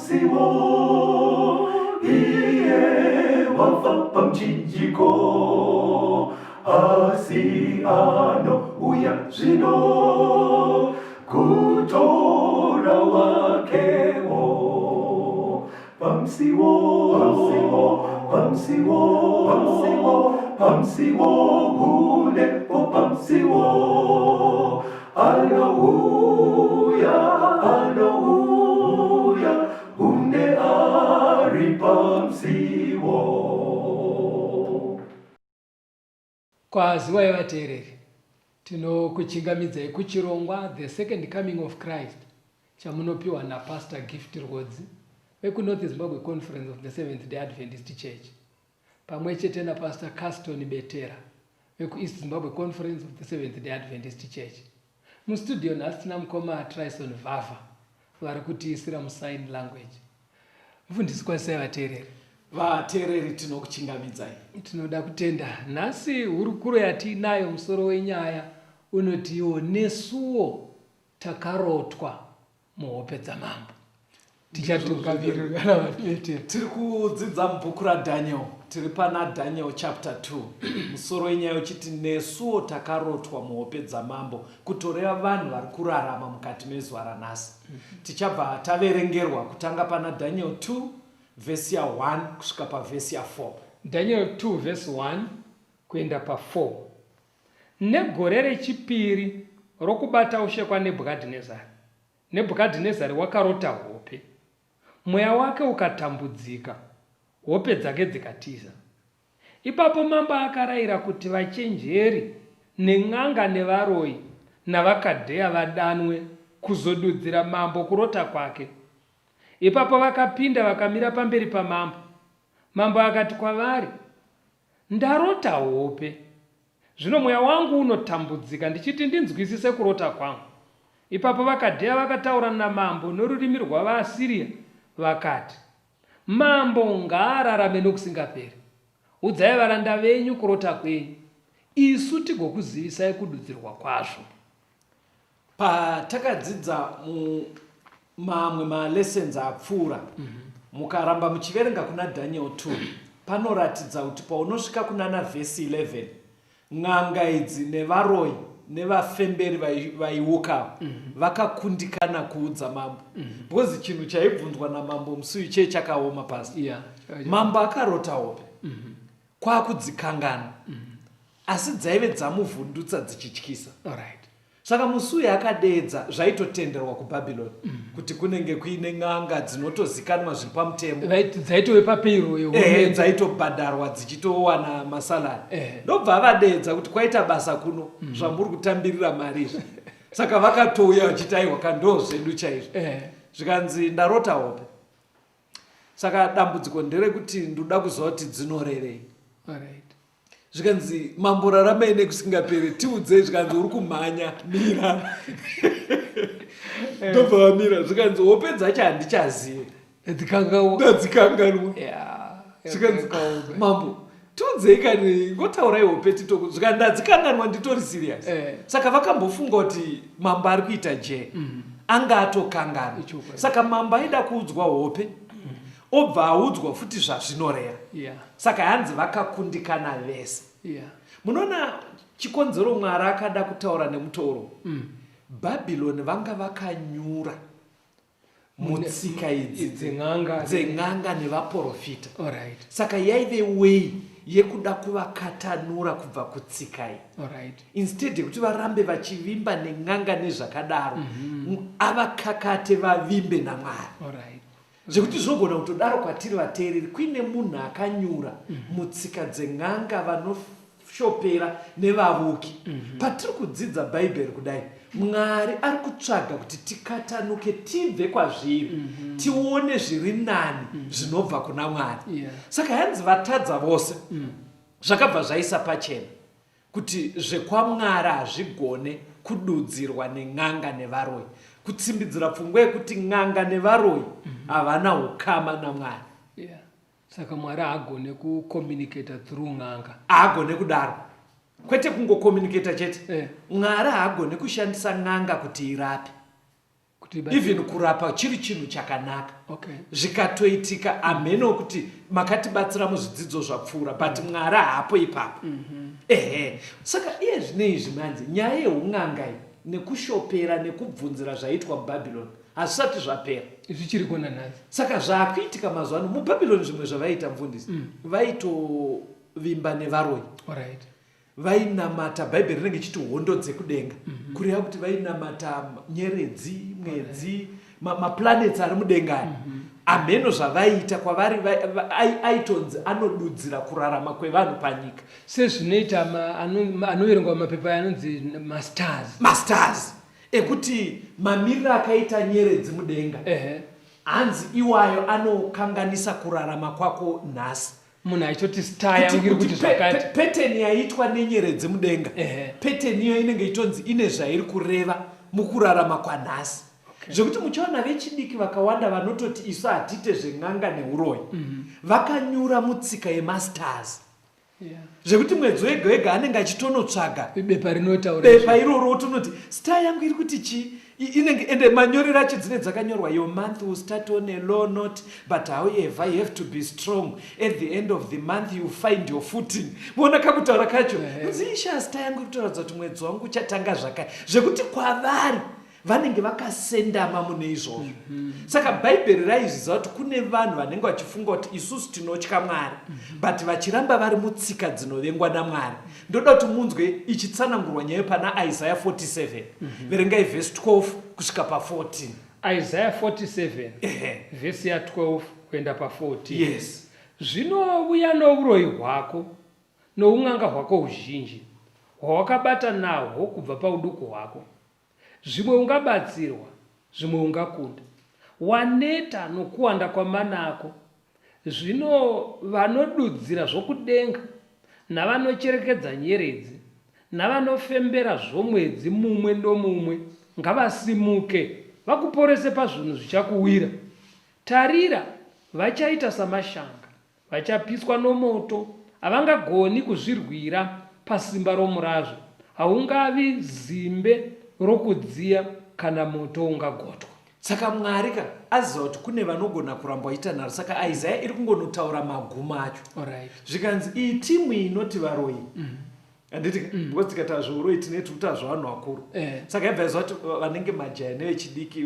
pamsiwo iye wafa pamchinjiko asi anouya zvino kutora wakewo pamsiwo kunepo pamsiwo anouya une ari pamsiwo. Kwaziwai vateereri, tinokuchingamidzai kuchirongwa The Second Coming of Christ chamunopiwa naPastor Gift Rhodzi vekuNorth Zimbabwe Conference of the Seventh Day Adventist Church pamwe chete naPastor Caston Betera vekuEast Zimbabwe Conference of the Seventh Day Adventist Church. Mustudio nhasi tina mukoma Trison Vava vari kutiisira musign language. Mufundisi kwasai vateereri. Vateereri tinokuchingamidzai. Tinoda kutenda nhasi hurukuro yatinayo musoro wenyaya unotiwo nesuwo takarotwa muhope dzamambo. Tichatungavirirana vateereri. Tiri kudzidza mubhuku raDaniel, tiri pana Daniel chapter 2. Musoro wenyaya uchiti nesuwo takarotwa muhope dzamambo, kutoreva vanhu vari kurarama mukati mezuva ranhasi. Tichabva taverengerwa kutanga pana Daniel 2 vesi ya 1 kusvika pavhesi ya 4. Daniel 2 verse 1 kuenda pa4. Negore rechipiri rokubata ushe kwaNebhukadhinezari, Nebhukadhinezari wakarota hope, mweya wake ukatambudzika, hope dzake dzikatiza. Ipapo mambo akarayira kuti vachenjeri nen'anga nevaroyi navakadheya vadanwe kuzodudzira mambo kurota kwake. Ipapo vakapinda vakamira pamberi pamambo. Mambo akati kwavari, ndarota hope, zvino mweya wangu unotambudzika ndichiti ndinzwisise kurota kwangu. Ipapo vakadheya vakataura namambo norurimi rwavaAsiria vakati, mambo ngaararame nokusingaperi. Udzai varanda venyu kurota kwenyu, isu tigokuzivisai kududzirwa kwazvo. Patakadzidza mamwe malessons apfuura, mukaramba muchiverenga kuna Daniel 2, panoratidza kuti paunosvika kunana vhesi 11, n'anga idzi nevaroyi nevafemberi vaiuka vakakundikana kuudza mambo. Because chinhu chaibvunzwa namambo musi uyu chakaoma pasi. Mambo akarota hope, kwakudzikangana, asi dzaive dzamuvhundutsa dzichityisa. Saka musi uyu akadeedza zvaitotenderwa kuBhabhironi kuti kunenge kuine n'anga dzinotozikanwa zviri pamutemo, dzaitove papeyiro dzaitobhadharwa dzichitowana masalari. Ndobva avadeedza kuti kwaita basa kuno zvamuri kutambirira mari izvi. Saka vakatouya vachiti aiwa kandoo zvedu chaizvo. Zvikanzi ndarota hope. Saka dambudziko nderekuti ndoda kuziva kuti dzinorerei. Zvikanzi mambo raramai nekusingaperi, tiudzei. Zvikanzi uri kumhanya, mira. Ndobva vamira. Zvikanzi hope dzacho handichazivi, ndadzikanganwa. Zvikanzi mambo tiudzei kani, ngotaurai hope titoko. Zvikanzi ndadzikanganwa, nditori serious. Saka vakambofunga kuti mambo ari kuita je, anga atokangana. Saka mambo aida kuudzwa hope, obva audzwa futi zvazvinoreva. Saka hanzi vakakundikana vese. Munoona chikonzero Mwari akada kutaura nemutoro. Bhabhironi vanga vakanyura mutsika idzi dzen'anga nevaprofita. Saka yaive wei yekuda kuvakatanura kubva kutsika iyi. Instead yekuti varambe vachivimba nen'anga nezvakadaro, avakakate vavimbe naMwari. Zvekuti zvinogona kutodaro kwatiri vateereri, kuine munhu akanyura mutsika dzen'anga vanoshopera nevavuki. Patiri kudzidza Bhaibheri kudai, Mwari ari kutsvaga kuti tikatanuke tibve kwazviri, tione zviri nani zvinobva kuna Mwari. Saka hanzi vatadza vose zvakabva zvaisa pachena kuti zvekwamwari hazvigone kududzirwa nen'anga nevaroyi, kutsimbidzira pfungwa yekuti n'anga nevaroyi havana ukama naMwari. Saka Mwari haagone kucommunicate through n'anga. Haagone kudaro. Kwete kungokomuniketa chete. Mwari haagone kushandisa n'anga kuti irape. even kurapa chiri chinhu chakanaka. Okay. Zvikatoitika amen okuti makatibatsira muzvidzidzo zvapfuura but Mwari haapo ipapo. Saka iye zvinei zvimanzi nyaya yeun'anga nekushopera nekubvunzira zvaitwa mubhabhironi hazvisati zvapera. Zvichiri kuona nhasi. Saka zvaakuitika mazuva ano mubhabhironi zvimwe zvavaita mufundisi vaitovimba nevaroi. Alright. Vainamata bhaibheri rinenge ichiti hondo dzekudenga kureva kuti vainamata nyeredzi, mwedzi, maplanets ari mudenga. Ameno zvavaita kwavari aitonzi anodudzira kurarama kwevanhu panyika. Sezvinoita anoverengwa mapepa anonzi masters ekuti mamiriro akaita nyeredzi mudenga hanzi iwayo anokanganisa kurarama kwako nhasi. Munhu achitoti star yangu iri kuti zvakati peteni yaitwa nenyeredzi mudenga peteni iyo inenge itonzi ine zvairi kureva mukurarama kwanhasi. Zvekuti muchaona vechidiki vakawanda vanototi isu hatite zven'anga neuroi vakanyura mutsika yemasters. Zvekuti mwedzi wega wega anenge achitonotsvaga bepa rinotaura bepa iroro otonoti star yangu iri kuti chi inenge ende manyorero acho dzine dzakanyorwa your month will start on a low note but however you have to be strong at the end of the month you find your footing. Muona kakutaura kacho nziisha star yangu kutoratidza kuti mwedzi wangu uchatanga zvakare zvekuti kwavari vanenge vakasendama mune izvozvo. Saka bhaibheri raizvidza kuti kune vanhu vanenge vachifunga kuti isusu tinotya Mwari but vachiramba vari mutsika dzinovengwa naMwari. Ndoda kuti munzwe ichitsanangurwa nyaya pana Isaiah 47 verengai vhesi 12 kusvika pa14. Isaiah 47 vhesi ya 12 kuenda pa14. Yes. Zvinouya nouroi hwako noun'anga hwako huzhinji hwawakabata nahwo kubva pauduku hwako. Zvimwe ungabatsirwa, zvimwe ungakunda. Waneta nokuwanda kwamana ako. Zvino vanodudzira zvokudenga, navanocherekedza nyeredzi, navanofembera zvomwedzi mumwe nomumwe, ngavasimuke, vakuporese pazvinhu zvichakuwira. Tarira, vachaita samashanga, vachapiswa nomoto, havangagoni kuzvirwira pasimba romurazvo. Haungavi zimbe rokudziya kana moto ungagotwa. Saka Mwari aziva kuti kune vanogona kuramba vaita nharo. Saka Isaiah iri kungonotaura maguma acho. Zvikanzi iyi timu inoti varoi handiti because tikataura zveuroi tineti kuti hazvavanhu vakuru. Saka yabva yaziva kuti vanenge majaya nevechidiki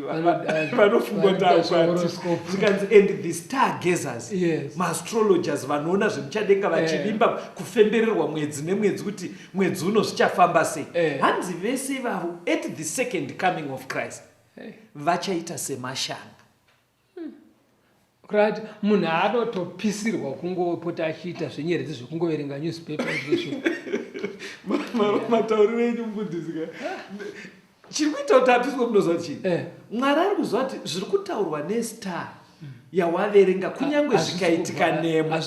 vanofunga kuti akwati. Zvikanzi and the stargazers, maastrologers vanoona zvemuchadenga vachivimba kufembererwa mwedzi nemwedzi kuti mwedzi uno zvichafamba sei. Hanzi vese ivavo at the second coming of Christ vachaita semashanga. Right, munhu anotopisirwa kungopota achiita zvenyeredzi zvekungoverenga newspaper izvozvo. Matauriro enyu mufundisi chiri kuita kuti apiswe munoziva chii? Mwari ari kuziva kuti zviri kutaurwa nestar yawaverenga kunyange zvikaitika nemo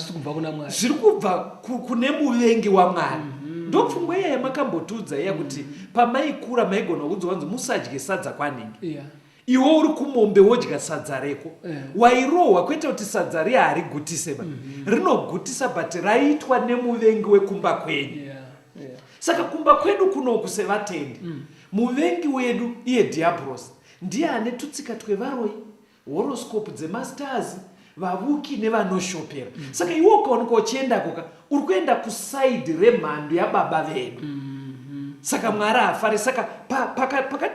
zviri kubva kune muvengi waMwari. Ndopfungwa iya yamakambotiudza iya kuti pamaikura maigona kuudzwa kunzi musadye sadza kwaningi. Iwo uri kumombe wodya sadza reko. Wairohwa kwete kuti sadza riya harigutise rinogutisa but raitwa nemuvengi wekumba kwenyu. Saka kumba kwedu kunoku sevatendi muvengi wedu iye Diablos ndiye ane tutsika twevaroi, horoscope dzemasters, vavuki nevanoshopera. Saka iwe ukaoneka uchiendako uri kuenda kusaidi remhando yababa vedu. Saka Mwari hafari. Saka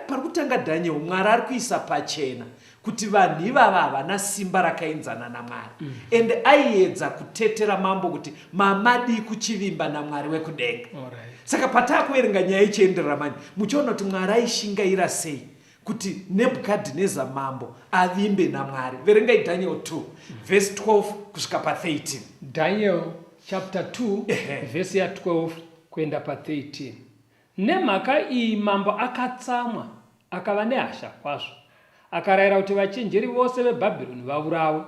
pari kutanga Daniel Mwari ari kuisa pachena kuti vanhu ivava havana simba rakaenzana naMwari ende aiedza kutetera mambo kuti mamadi kuchivimba naMwari wekudenga. Saka pataakuverenga nyaya ichienderera mani muchiona kuti Mwari aishingaira sei kuti Nebukadhineza mambo avimbe naMwari. Verengai Daniel 2 verse 12 kusvika pa13. Daniel chapter 2 verse ya 12 kuenda pa13. Nemhaka iyi mambo akatsamwa akava nehasha kwazvo akarayira kuti vachenjeri vose veBhabhironi vaurawe.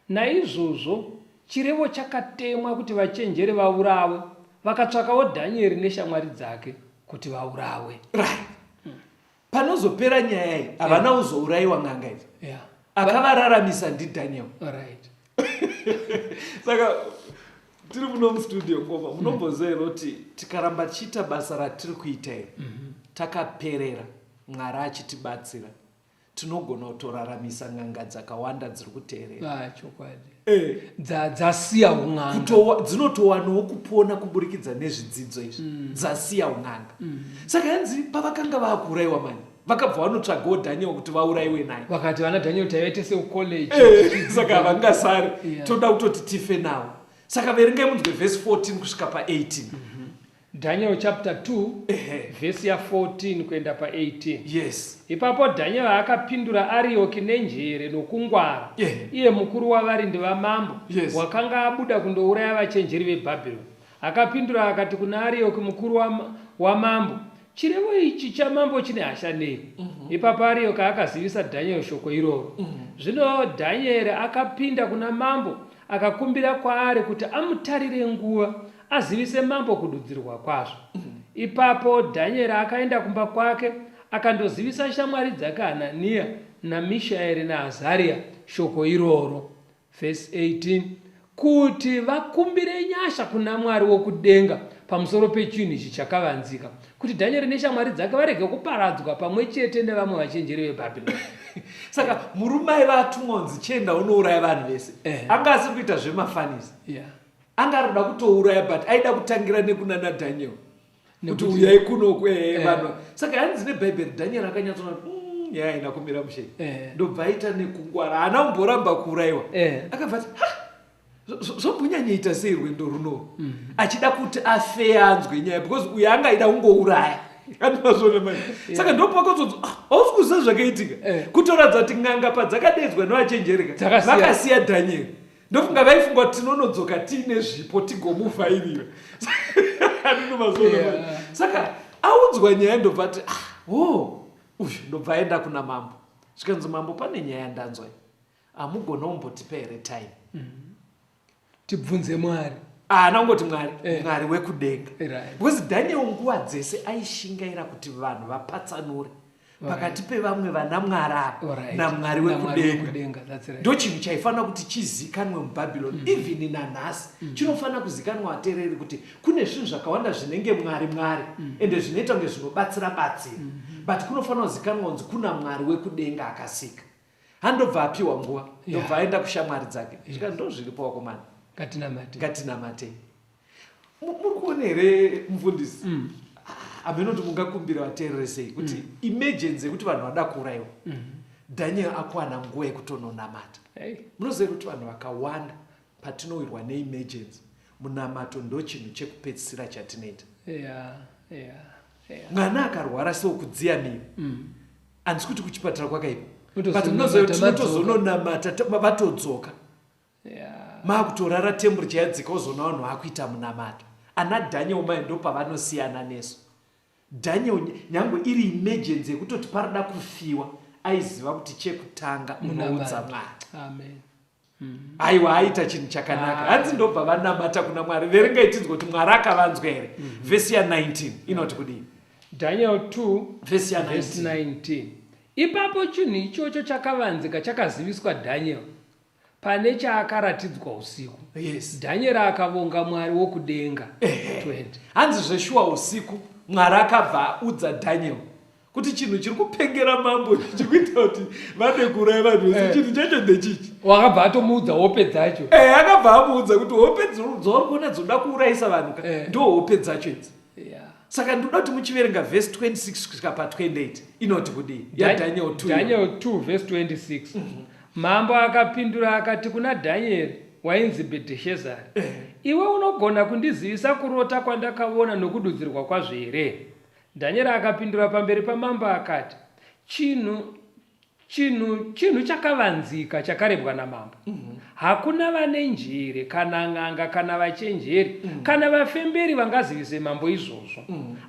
Naizvozvo chirevo chakatemwa kuti vachenjeri vaurawe. Vakatsvakawo Dhanieri neshamwari dzake kuti vaurawe. Panozopera nyaya iyi havana kuzourayiwa n'anga idzi. Akavararamisa ndiDhaniel. Saka tiri muno mustudio ngoma munomboziva kuti tikaramba tichiita basa ratiri kuita iri takaperera Mwari achitibatsira tinogona kutoraramisa n'anga dzakawanda dziri kuteerera. Chokwadi. Dzasiya un'anga. Dzinotowanawo kupona kuburikidza nezvidzidzo izvi. Dzasiya un'anga. Saka hanzi pavakanga vakuurayiwa mani. Vakabva vanotsvagawo Daniel kuti vaurayiwe naye. Vakati vana Daniel taivaite seucollege. Saka vangasari toda kutoti tife nawo. Saka verengai munzwe verse 14 kusvika pa18. Daniel chapter 2 verse ya 14 kuenda pa 18. Yes. Ipapo Daniel akapindura Arioki nenjere nokungwara. Iye mukuru wavarindi vamambo. Wakanga abuda kundouraya vachenjeri veBhabhironi. Akapindura akati kuna Arioki mukuru wamambo, chirevo ichi chamambo chine hasha nei? Ipapo Arioki akazivisa Daniel shoko iroro. Zvino Daniel akapinda kuna mambo akakumbira kwaari kuti amutarire nguva azivise mambo kududzirwa kwazvo. Ipapo Daniel akaenda kumba kwake akandozivisa shamwari dzake Hanania naMishaeri naAzaria shoko iroro. Verse 18, kuti vakumbire nyasha kuna Mwari wokudenga pamusoro pechinhu ichi chakavanzika, kuti Daniel neshamwari dzake varege kuparadzwa pamwe chete nevamwe vachenjeri veBhabhironi. Saka murumai vatumwa chienda unouraya vanhu vese. Anga asiri kuita zvemafanisi. Anga arikuda kutouraya but aida kutangira nekuna naDaniel. Kuti uyai kuno vanhu. Saka hanzi neBhaibheri Daniel akanyatsona nyaya ina kumira mushe. Ndobva aita nekungwara. Haana kumboramba kuurayiwa. Akabva ati zvombonyanyaita sei rwendo runo. Achida kuti afe anzwe nyaya because uyu angaida kungouraya. Saka ndopakazonzi hausi kuziva zvakaitika. Kutoradza kuti n'anga padzakadedzwa nevachenjereka vakasiya Daniel. Ndofunga vaifunga kuti tinonodzoka tiine zvipo tigomuvhairira. Saka audzwa nyaya ndobva ati uyu ndobva aenda kuna mambo. Zvikanzi mambo pane nyaya ndanzwa. Hamugona kumbotipa here time tibvunze Mwari. Nangoti Mwari wekudenga. Because Daniel nguva dzese aishingaira kuti vanhu vapatsanure pakati pevamwe vana Mwari ava naMwari wekudenga. Ndo chinhu chaifanira kuti chizikanwe muBhabhironi. Even nanhasi chinofanira kuzikanwa vateereri kuti kune zvinhu zvakawanda zvinenge Mwari ende zvinoita kunge zvinobatsira. But kunofanira kuzikanwa kunzi kuna Mwari wekudenga akasika. Handobva apiwa nguva ndobva aenda kushamwari dzake. Zvika ndo zviripo wakomana. Ngatinamate. Muri kuona here mufundisi amenoti mungakumbira vateereri sei kuti emergency kuti vanhu vada kuurayiwa Daniel akwana nguva yekutononamata. Munoziva kuti vanhu vakawanda patinowirwa neemergency munamato ndo chinhu chekupedzisira chatinoita. Mwana akarwara seukudziya miri handisi kuti kuchipatara kwakaipa but munoziva kuti tinotozononamata vatodzoka. Maakutorara temperature yadzika ozona vanhu vakuita munamato. Ana Daniel mai ndo pavanosiyana nesu. Daniel nyange iri emergency yekutoti parada kufiwa aiziva kuti chekutanga unoudza Mwari. Aiwa aita chinhu chakanaka. Hanzi ndobva vanamata kuna Mwari. Verengai tinzwe kuti Mwari akavanzwa here. Verse ya 19 inoti kudini? Daniel 2 verse ya 19. Ipapo chinhu ichocho chakavanzika chakaziviswa Daniel pane chaakaratidzwa usiku. Daniel akavonga Mwari wokudenga. 20. Hanzi zveshuwa usiku Mwari akabva audza Daniel kuti chinhu chiri kupengera mambo chikuita kuti vade kuuraya vanhu vese. Chinhu chacho ndechichi. Wakabva atomuudza hope dzacho. Akabva amuudza kuti hope dzauri kuona dzoda kuurayisa vanhu ndo hope dzacho idzi. Saka ndoda kuti muchiverenga verse 26 kusvika pa 28 inoti kudii? Daniel 2 verse 26. Mambo akapindura akati kuna Daniel wainzi Bheteshazari, iwe unogona kundizivisa kurota kwandakaona nokududzirwa kwazvo here? Daniel akapindura pamberi pamambo akati, chinhu chakavanzika chakarebwa namambo. Hakuna vane njere kana n'anga kana vachenjeri kana vafemberi vangazivise mambo izvozvo.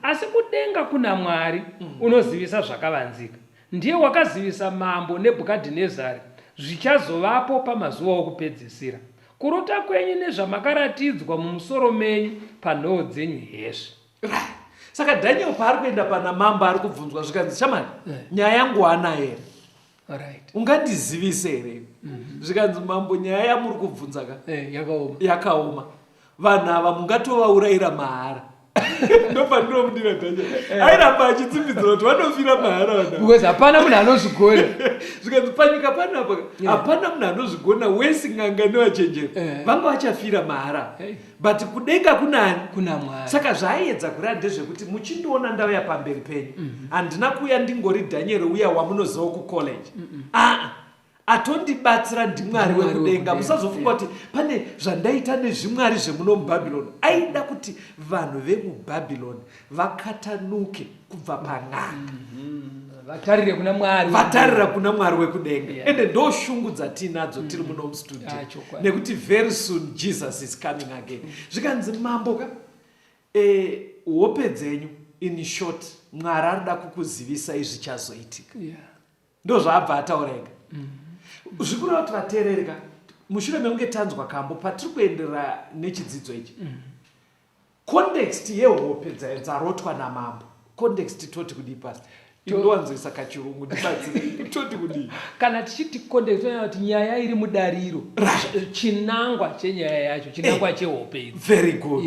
Asi kudenga kuna Mwari unozivisa zvakavanzika. Ndiye wakazivisa mambo Nebhukadhinezari zvichazovapo pamazuva okupedzisira. Kurota kwenyu nezvamakaratidzwa mumusoro menyu panhoo dzenyu hezvi. Saka Daniel paari kuenda pana mambo ari kubvunzwa zvikanzi shamani nyaya yangu hana here? Ungandizivise here? Zvikanzi mambo nyaya yamuri kubvunza yakaoma. Vanhu ava mungatovaurayira mahara. ndopandinomudira Daniel airamba achitsimbidzira kuti vanofira mahara because hapana munhu anozvigona zvikanzi panyika panapa hapana munhu anozvigona wese ng'anga nevachenjeri vanga vachafira mahara but kudenga kuna Mwari. Saka zvaiedza kureva ndezvekuti muchindiona ndauya pamberi penyu handina kuuya ndingori Daniel uya wamunoziva kucollege atondibatsira ndimwari wekudenga. Musazofunga kuti pane zvandaita nezvimwari zvemuno muBhabhironi. Aida kuti vanhu vemubhabhironi vakatanuke kubva pang'anga vatarira kuna Mwari wekudenga. Ende ndo shungu dzatinadzo tiri muno mustudio nekuti very soon Jesus is coming again. Zvikanzi mambo hope dzenyu in short Mwari arida kukuzivisai zvichazoitika. Ndo zvaabva ataurega. Zvikuru kuti vateerereka mushure mekunge tanzwa kambo patiri kuenderera nechidzidzo ichi. Context yehope dzarotwa namambo. Context toti kudii pastor? Inowanzoisa kachirungu ndibatsire toti kudii? Kana tichiti context toona kuti nyaya iri mudariro. Chinangwa chenyaya yacho, chinangwa chehope idzi. Very good.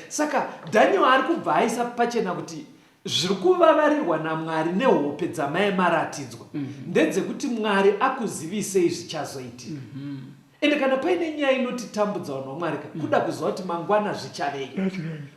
Saka Daniel ari kubva aisa pachena kuti zviri kuvavarirwa naMwari nehope dzamaimaratidzwa ndedzekuti Mwari akuzivisei zvichazoitika. Ende kana paine nyaya inotitambudza vanhu vaMwari kuda kuziva kuti mangwana zvichavei,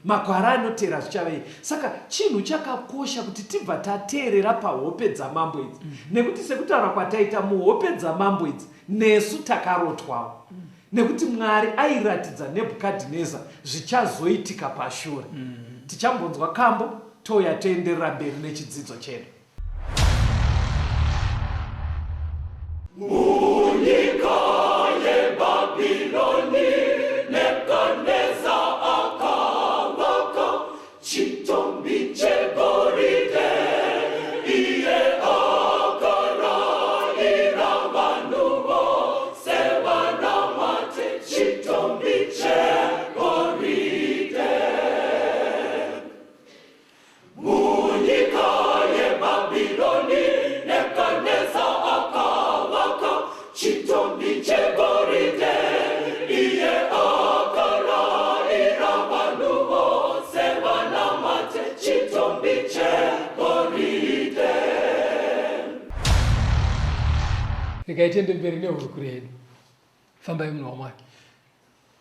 makwara anotera zvichavei. Saka chinhu chakakosha kuti tibva tateerera pahope dzamambo idzi, nekuti sekutaura kwataita muhope dzamambo idzi nesu takarotwawo, nekuti Mwari airatidza Nebhukadhineza zvichazoitika pashure. Tichambonzwa kambo touya toenderera mberi nechidzidzo chedu. Munyika yeBhabhironi Nebhukadhineza akavaka chitombi chegoridhe, iye akarayira vanhu vose vanamate chitombi chegoridhe. Munyika yeBhabhironi Nebhukadhineza akavaka chitombi chegoridhe, iye akarayira vanhu vose vanamate chitombi chegoridhe. Regai tiende mberi nehurukuro yedu. Fambai munhu waMwari.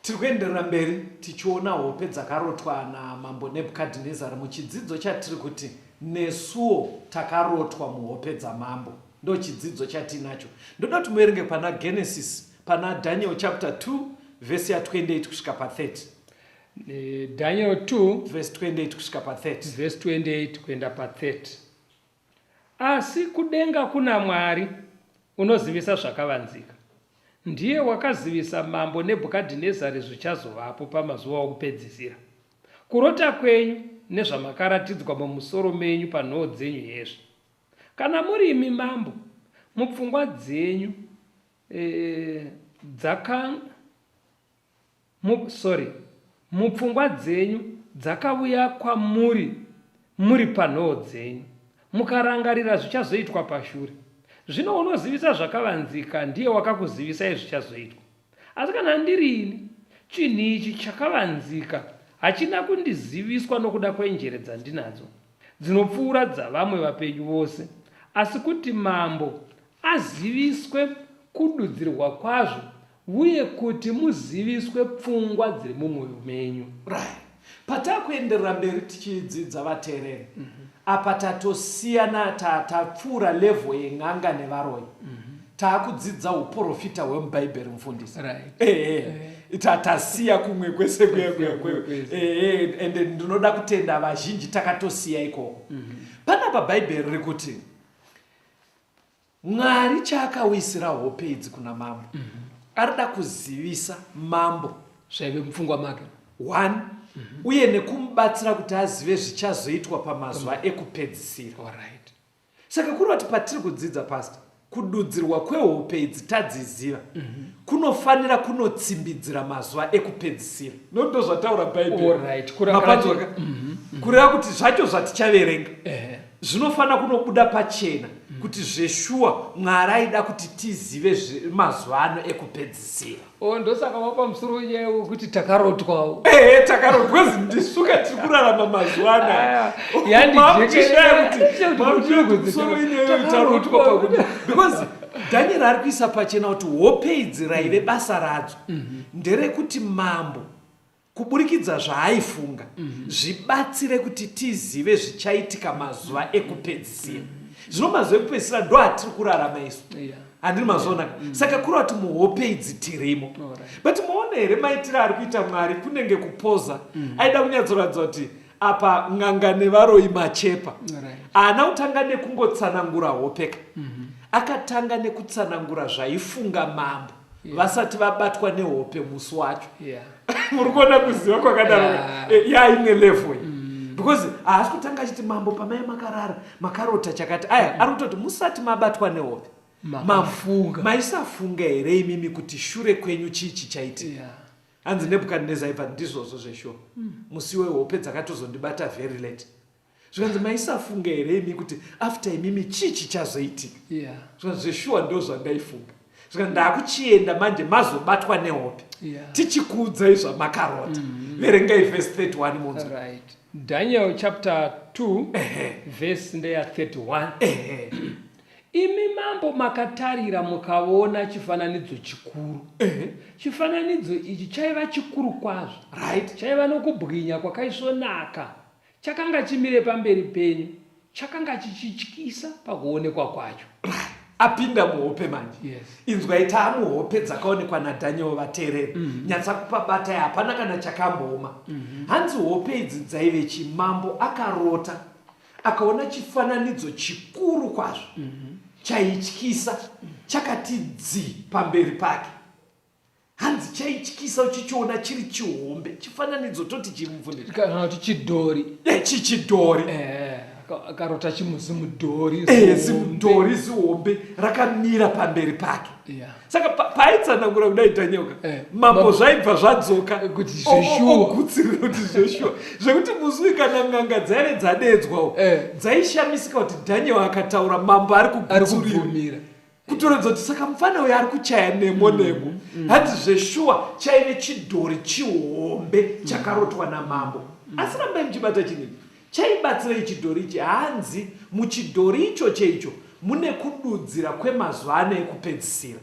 Tiri kuenderera mberi tichiona hope dzakarotwa namambo Nebhukadhinezari muchidzidzo chatiri kuti nesuwo takarotwa muhope dzamambo. Ndo chidzidzo chatinacho. Ndoda kuti muerenge pana Genesis, pana Daniel chapter 2 verse ya 28 kusvika pa 30. Daniel 2 verse 28 kusvika pa 30. verse 28 kuenda pa 30. Asi kudenga kuna Mwari unozivisa zvakavanzika. Ndiye wakazivisa mambo Nebhukadhinezari zvichazovapo pamazuva okupedzisira. Kurota kwenyu nezvamakaratidzwa mumusoro menyu panhoo dzenyu hezvi. Kana muri imi mambo, mupfungwa dzenyu mupfungwa dzenyu dzakauya kwamuri muri panhoo dzenyu, mukarangarira zvichazoitwa pashure. Zvino unozivisa zvakavanzika, ndiye wakakuzivisai zvichazoitwa. Asi kana ndirini, chinhu ichi chakavanzika hachina kundiziviswa nokuda kwenjere dzandinadzo, dzinopfuura dzavamwe vapenyu vose, asi kuti mambo aziviswe kududzirwa kwazvo, uye kuti muziviswe pfungwa dziri mumwoyo menyu. Patakuenderera mberi tichidzidza vateereri, apa tatosiyana, tapfuura level yeng'anga nevaroyi. Taakudzidza uprofita hwemubhaibheri mufundisi. Tatasiya kumwe kwese kuya. Ende ndinoda kutenda vazhinji takatosiya ikoko. Panapa bhaibheri rikuti Mwari chaakawisira hope idzi kuna mambo. Arida kuzivisa mambo zvaive mupfungwa make. 1 uye nekumubatsira kuti azive zvichazoitwa pamazuva ekupedzisira. Saka kuri kuti patiri kudzidza pastor, kududzirwa kwehope idzi tadziziva kunofanira kunotsimbidzira mazuva ekupedzisira. Ndo zvataura bhaibheri. Kureva kuti zvacho zvatichaverenga zvinofanira kunobuda pachena kuti zveshuwa Mwari aida kuti tizive mazuva ano ekupedzisira. Ndosaka wapa musoro yewo kuti takarotwawo. Takarotwa ndisuka tiri kurarama mazuva ano. Because Daniel ari kuisa pachena kuti hope idzi raive basa radzo nderekuti mambo kuburikidza zvaaifunga zvibatsire kuti tizive zvichaitika mazuva ekupedzisira. Zvino mazuva ekupedzisira ndo atiri kurarama isu. Handiri mazuva saka kureva kuti muhope idzi tirimo. But muone here maitiro ari kuita Mwari kunenge kupoza. Aida kunyatsoratidza kuti apa ng'anga nevaroi machepa haana kutanga nekungotsanangura hopeka. Akatanga nekutsanangura zvaifunga mambo vasati vabatwa nehope musi wacho. Muri kuona kuziva kwakadaro yaimwe level. Because haasi kutanga achiti mambo pamai makarara makarota chakati aya ari kutoti musati mabatwa nehope maisafunga here imimi kuti shure kwenyu chii chichaitika. Hanzi Nebhukadhineza aibva ndizvozvo zveshuwa musi wehope dzakatozondibata very late. Zvikanzi maisafunga here imi kuti after imimi chii chichazoitika. Zvikanzi zveshuwa ndo zvandaifunga. Zvikanzi ndaakuchienda manje mazobatwa nehope. Tichikuudzai zvamakarota. Verengai verse 31 munzo. Daniel chapter 2 verse ndeya 31. Imi mambo makatarira mukaona chifananidzo chikuru. Chifananidzo ichi chaiva chikuru kwazvo. Chaiva nokubwinya kwakaisvonaka. Chakanga chimire pamberi penyu. Chakanga chichityisa pakuonekwa kwacho. Apinda muhope manje. Inzwai taamuhope dzakaonekwa naDhaniel vateereri. Nyatsa kupa bata hapana kana chakamboma. Hanzi hope idzi dzaive chimambo akarota akaona chifananidzo chikuru kwazvo. Chaityisa chakati dzi pamberi pake. Hanzi chaityisa uchichiona chiri chihombe. Chifananidzo toti chimufundira kana kuti chidhori. Chichidhori. Akarota chimuzimudhori. Zimudhori zihombe rakamira pamberi pake. Saka paitsanangura kudai Daniel mambo zvaibva zvadzoka kuti zveshuwa okutsirira kuti zveshuwa zvekuti musi kana ng'anga dzaive dzadedzwawo dzaishamisika kuti Daniel akataura mambo ari kugumira kutoredza kuti saka mufana uyo ari kuchaya nemo. Hanzi zveshuwa chaive chidhori chihombe chakarotwa namambo. Asi rambai muchibata chinini chaibatsirei chidhori ichi. Hanzi muchidhori icho cheicho mune kududzira kwemazuva ano ekupedzisira.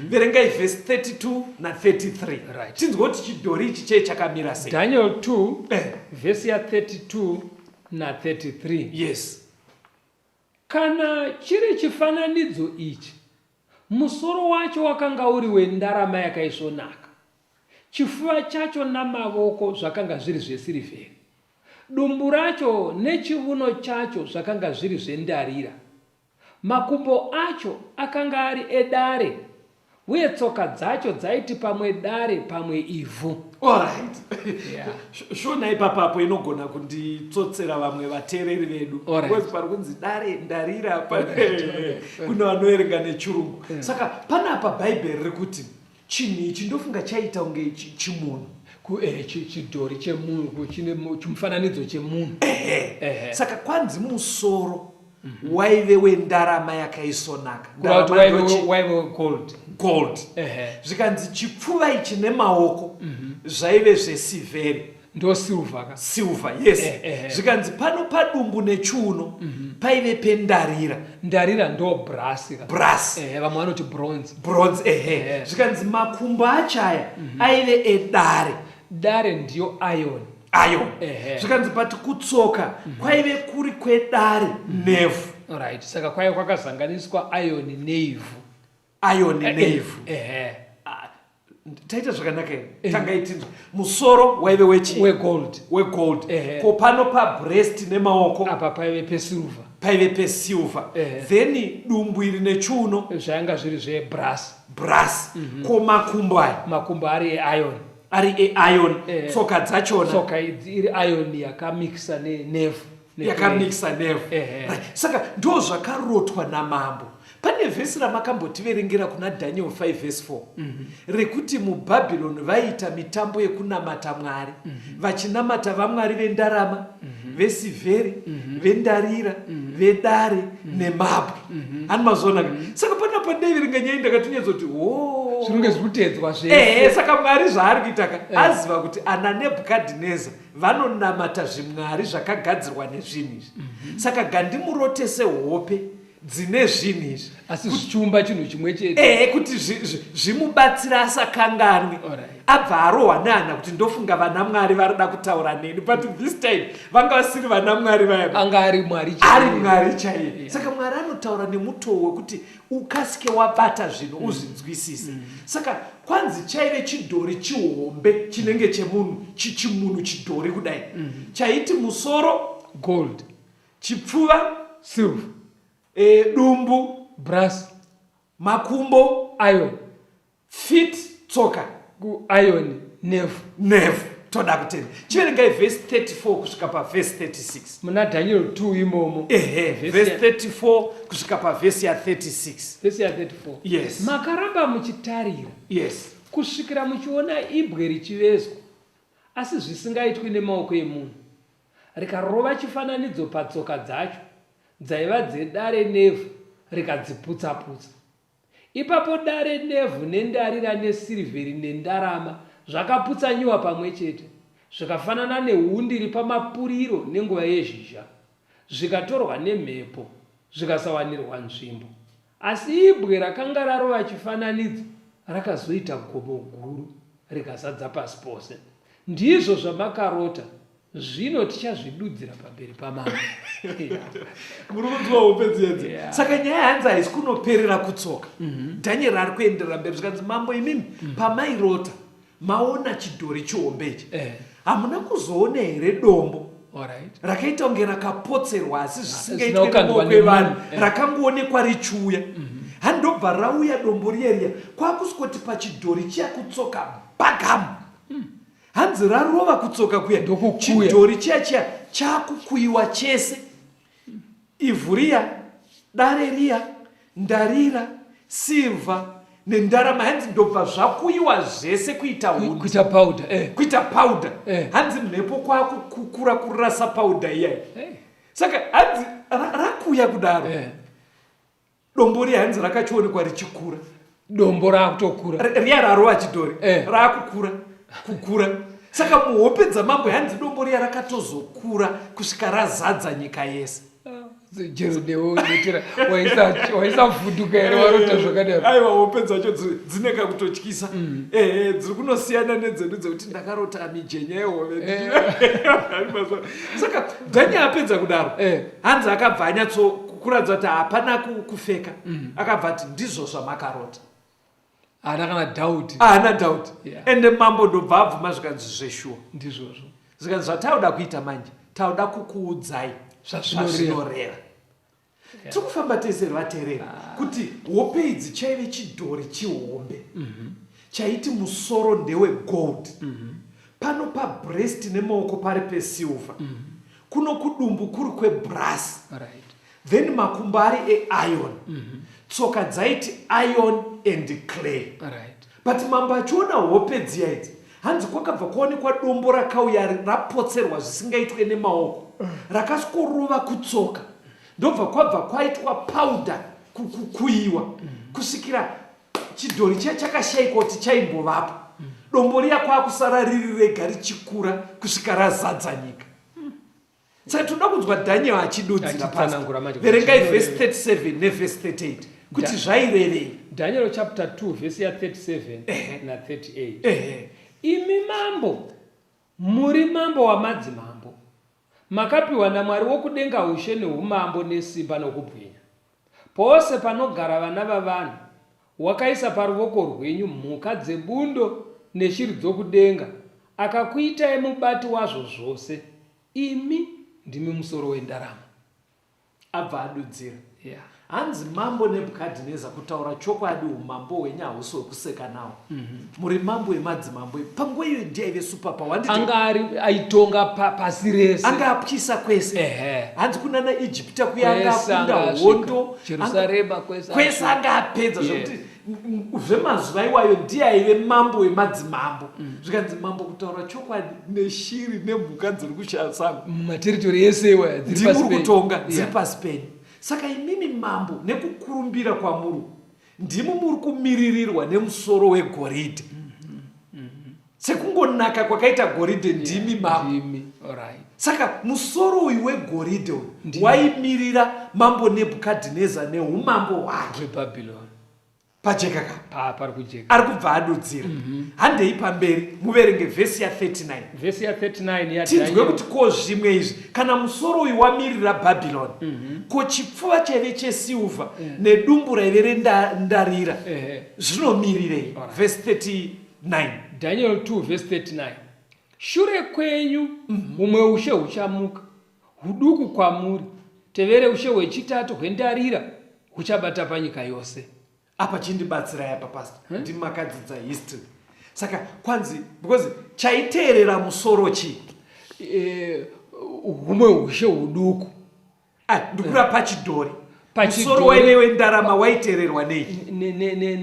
Verengai verse 32 na 33. Tinzwe kuti chidhori ichi chei chakamira sei. Daniel 2 verse ya 32 na 33. Kana chiri chifananidzo ichi musoro wacho wakanga uri wendarama yakaisvonaka. Chifuva chacho namavoko zvakanga zviri zvesirivheri. Dumbu racho nechiuno chacho zvakanga zviri zvendarira. Makumbo acho akanga ari edare uye tsoka dzacho dzaiti pamwe dare pamwe ivhu. Shona ipapapo inogona kunditsotsera vamwe vateereri vedu. Kwezi pari kunzi dare ndarira kuna vanoerenga nechirungu. Saka panapa bhaibheri riri kuti chinhu ichi ndofunga chaita unge chimunhu. Chidhori chemunhu chine chimufananidzo chemunhu. Saka kwanzi musoro waive wendarama yakaisvonaka. Waive gold. Zvikanzi chipfuva ichi nemaoko zvaive zvesivheri. Ndo silver. Zvikanzi pano padumbu nechiuno paive pendarira. Ndarira ndo brass. Vamwe vanoti bronze. Zvikanzi makumbo achaya aive edare. Dare ndiyo iron. Zvikanzi pati kutsoka kwaive kuri kwedare nevhu. Saka kwaive kwakazanganiswa iron neivhu. Taita zvakanaka here. Tangaitinzwa musoro waive wegold. Ko pano pabreast nemaoko apa paive pesilver. Then dumbu iri nechiuno zvanga zviri zvebrass. Ko makumbo ari eiron. Tsoka dzachona tsoka iri iron yakamixa nevhu. Saka ndo zvakarotwa namambo. Pane vhesi ramakambotiverengera kuna Daniel 5 verse 4 rekuti muBhabhironi vaita mitambo yekunamata Mwari vachinamata vamwari vendarama vesivheri vendarira vedare nemabwe ani mazonaka saka panapa ndaiverenga nyaya ndakatinyadzoti zvinenge zvirikutedzwa zvese. Saka Mwari zvaari kuitaka aziva kuti ana Nebhukadhineza vanonamata zvimwari zvakagadzirwa nezvinhu izvi. Saka gandimurotese sehope dzine zvinhu izvi asi zvichiumba chinhu chimwe chete kuti zvimubatsira asakanganwe. Abva arohwa neana kuti ndofunga vana Mwari varida kutaura neni, but this time vanga vasiri vana Mwari vaya, anga ari Mwari chaiye. Saka Mwari anotaura nemutoo wekuti ukasike wabata zvinhu uzvinzwisise. Saka kwanzi chaive chidhori chihombe chinenge chemunhu, chimunhu chidhori kudai, chaiti musoro gold, chipfuva silver, dumbu brass, makumbo iron, feet tsoka iron, nerve. Toda kutenda chiverengai verse 34 kusvika paverse 36 muna Daniel 2 imomo. Verse 34 kusvika paverse ya 36. Verse ya 34. Yes. Makaramba muchitarira. Yes. Kusvikira muchiona ibwe richivezwa asi zvisingaitwi nemaoko emunhu, rikarova chifananidzo patsoka dzacho dzaiva dzedare nevhu rikadziputsa-putsa. Ipapo dare nevhu nendarira nesirivheri nendarama zvakaputsanyiwa pamwe chete, zvikafanana nehundi iri pamapuriro nenguva yezhizha, zvikatorwa nemhepo zvikasawanirwa nzvimbo. Asi ibwe rakanga rarova chifananidzo rakazoita gomo guru rikazadza pasi pose. Ndizvo zvamakarota, zvino tichazvidudzira pamberi pamambo. Muri kudziwa hope dzedze. Saka nyaya hanzi haisi kunoperera kutsoka. Daniel ari kuenderera mberi zvikanzi mambo imimi pamairota maona chidhori chihombe ichi, hamuna kuzoona here dombo rakaita kunge rakapotserwa asi zvisingaitwe nemaoko evanhu, rakangoonekwa richiuya. Handobva rauya dombo riyeriya kwakuswoti pachidhori chiya kutsoka bhagamu. Hanzi rarova kutsoka kuya chidhori chiya chakukuyiwa chese. Ivhu riya, dare riya, ndarira, silva nendarama, hanzi ndobva zvakuyiwa zvese kuita hundi, kuita powder. Hanzi mhepo kwakukura kurasa powder iyai. Saka hanzi rakuya kudaro. Dombo riya hanzi rakachionekwa richikura. Dombo rakutokura. Riya rarova chidhori kukura. Saka muhope dzamambo hanzi dombo riya rakatozokura kusvika razadza nyika yese. Jero newo netira waisa vhunduka here warota zvakadaro. Aiwa hope dzacho dzineka kutotyisa. Dziri kunosiyana nedzedu dzekuti ndakarota mijenya yehove. Saka Daniel apedza kudaro hanzi akabva anyatsokuradza kuti hapana kufeka, akabva ati ndizvo zvamakarota. Haana doubt. Ende mambo ndobva abvuma zvikanzi zveshuwa. Ndizvozvo. Zvikanzi zvatauda kuita manje, tauda kukuudzai zvazvinoreva. Tiri kufamba tese vateereri kuti hope idzi chaive chidhori chihombe chaiti musoro ndewe gold, pano pabreast nemaoko pari pesilver, kuno kudumbu kuri kwebrass, then makumbo ari eiron, tsoka dzaiti iron and clay. But mambo achiona hope dziya idzi, hanzi kwakabva kuonekwa dombo rakauya rapotserwa zvisingaitwe nemaoko, rakaskorova kutsoka, ndobva kwabva kwaitwa powder kukuyiwa kusvikira chidhori chiya chakashayikwa kuti chaimbovapo. Dombo riya kwakusara riri rega richikura kusvika razadza nyika. Saka toda kunzwa Daniel achidudzira pasi. Verengai verse 37 neverse 38 kuti zvairevei. Daniel chapter 2 verse ya 37 na 38. Imi mambo, muri mambo wamadzimambo, makapiwa naMwari wokudenga ushe neumambo nesimba nokubwinya. Pose panogara vana vavanhu, wakaisa paruoko rwenyu mhuka dzebundo neshiri dzokudenga, akakuitai mubati wazvo zvose. Imi ndimi musoro wendarama. Abva adudzira. Hanzi mambo Nebhukadhineza kutaura chokwadi umambo hwenyu hahusi hwekuseka nawo. Muri mambo emadzimambo. Panguva iyo ndiaive superpower. Anga aitonga pasi rese. Anga apyisa kwese. Hanzi kuna naIjipita kuya anga akunda hondo. Jerusalema kwese anga apedza zvokuti zvemazuva iwayo ndiye aive mambo wemadzimambo zvikanzi mambo kutaura chokwadi neshiri nemhuka dziri kushasango mumateritori ese iwaya ndimuri kutonga dziri paSpain. Saka imimi mambo nekukurumbira kwamuri ndimo muri kumiririrwa nemusoro wegoridhe. Sekungonaka kwakaita goridhe ndimi mambo. Saka musoro uyu wegoridhe waimirira mambo Nebukadhineza neumambo hwake pajeka ari kubva adudzira. Handei pamberi muverenge vhesi ya39 tinzwe kuti ko zvimwe izvi kana musoro uyu wamirira Bhabhironi ko chipfuva chaive chesilva nedumbu raive rendarira zvinomirirei? Vhesi 39 Daniel 2 verse 39. Shure kwenyu mumwe ushe huchamuka huduku kwamuri, tevere ushe hwechitatu hwendarira huchabata panyika yose. Apa chindibatsira apa pastor ndimakadzidza history. Saka kwanzi because chaiteerera musoro chi humwe ushe huduku ndikura pachidhori. Musoro waive wendarama waiteererwa nei?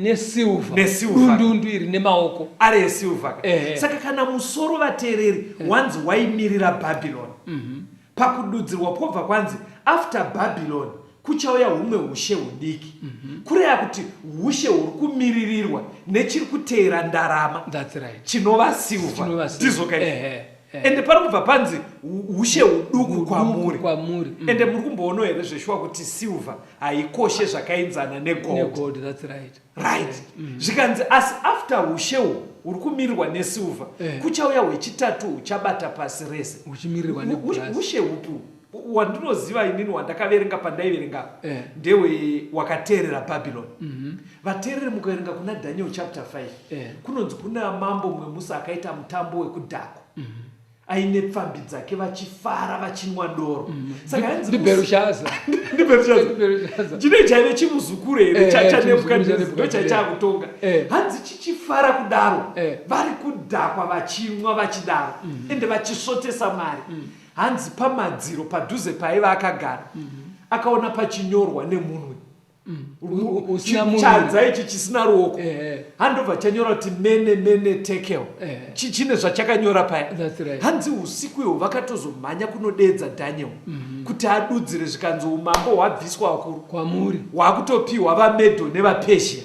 Nesilva. Dundundu iri nemaoko ari esilva. Saka kana musoro vateereri wanzi waimirira Bhabhironi pakududzirwa pobva kwanzi after Bhabhironi kuchauya humwe ushe hudiki kureva kuti ushe huri kumiririrwa nechiri kuteera ndarama chinova silva ndizokai ende pari kubva panzi ushe huduku kwamuri ende muri kumboona here zveshuwa kuti silva haikoshe zvakainzana negold. Right. Zvikanzi asi after ushe huri kumirirwa nesilva kuchauya hwechitatu huchabata pasi rese. Ushe hupi wandinoziva inini wandakaverenga pandaiverenga ndewe wakateerera Bhabhironi. Vateereri mukaverenga kuna Daniel chapter 5 kunonzi kuna mambo mumwe musi akaita mutambo wekudhakwa aine pfambi dzake vachifara vachinwa doro. Saka Belshaza chine chaive chimuzukuru here chaNebukadhineza ndochaichakutonga hanzi chichifara kudaro vari kudhakwa vachimwa vachidaro ende vachisvotesa mari. Hanzi pamadziro padhuze paiva akagara akaona pachinyorwa nemunhu chadza ichi chisina ruoko handobva chanyorwa kuti mene tekel chine zvachakanyora paya. Hanzi usiku ihwo vakatozomhanya kunodedza Daniel kuti adudzire zvikanzi umambo hwabviswa wakuru kwamuri hwakutopiwa vaMedho nevaPezhia.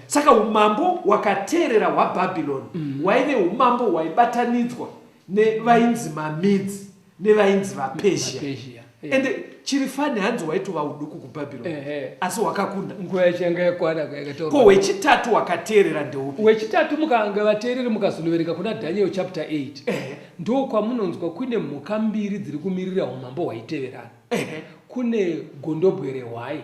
Saka umambo hwakateerera hwaBhabhironi hwaive umambo hwaibatanidzwa nevainzi maMidzi nevainzi vaPezhia. Ende chiri fani hanzi waitova uduku kuBhabhironi asi hwakakunda. Nguva yachanga yakwana ko hwechitatu hwakateerera ndeupi? Hwechitatu mukanga vateereri mukazonovereka kuna Daniel chapter 8 ndo kwamunonzwa kune mhuka mbiri dziri kumirira umambo hwaiteverana. Kune gondobwe rehwai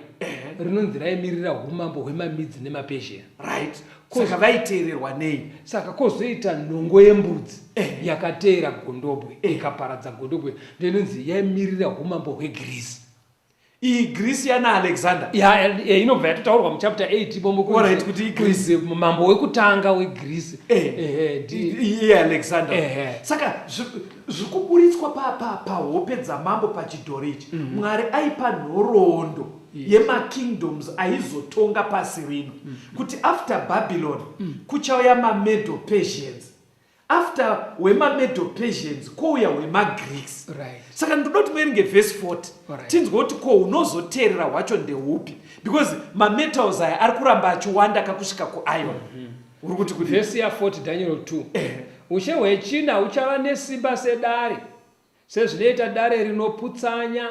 rinonzi raimirira umambo hwemaMidzi nemaPezhia. Right. Saka vaiteererwa nei? Saka kozoita nhongo yembudzi yakateera gondobwe ikaparadza gondobwe ndinonzi yaimirira umambo hweGreece. Iyi Greece yana Alexander inobva yatotaurwa muchapter 8 ipomo kuti iGreece mambo wekutanga weGreece iye Alexander. Saka zvikuburitswa pahope dzamambo pachidhori ichi Mwari aipa nhoroondo yemakingdoms aizotonga pasi rino kuti after Babylon kuchauya maMedo Persians, after wemaMedo Persians kouya wemaGreeks. Saka ndinoti muerenge vhesi 40 tinzwe kuti ko unozoteerera hwacho ndehupi because mametals aya ari kuramba achiwanda kakusvika kuiron. Uri kuti kuti vhesi ya 40 Daniel 2 ushe hwechina huchava nesimba sedare sezvinoita dare rinoputsanya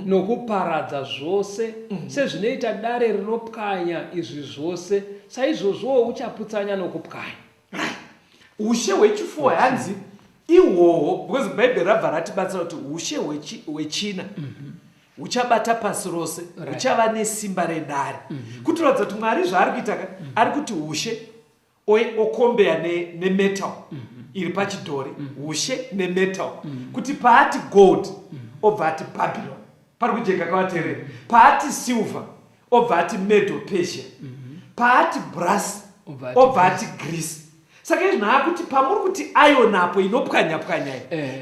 nokuparadza zvose sezvinoita dare rinopwanya izvi zvose saizvozvowo huchaputsanya nokupwanya. Ushe hwechifuwa hanzi ihwohwo because bhaibheri rabva ratibatsira kuti ushe hwechina huchabata pasi rose huchava nesimba redare kutoratidza kuti Mwari zvaari kuita ari kuti ushe okombeya nemetal iri pachidhori ushe nemetal kuti paati gold obva ati Babylon pari kujeka kavateereri, paati silver obva ati Medo Persia, paati brass obva ati Greece. Saka izvi naakuti pamuri kuti iron apo inopwanya-pwanya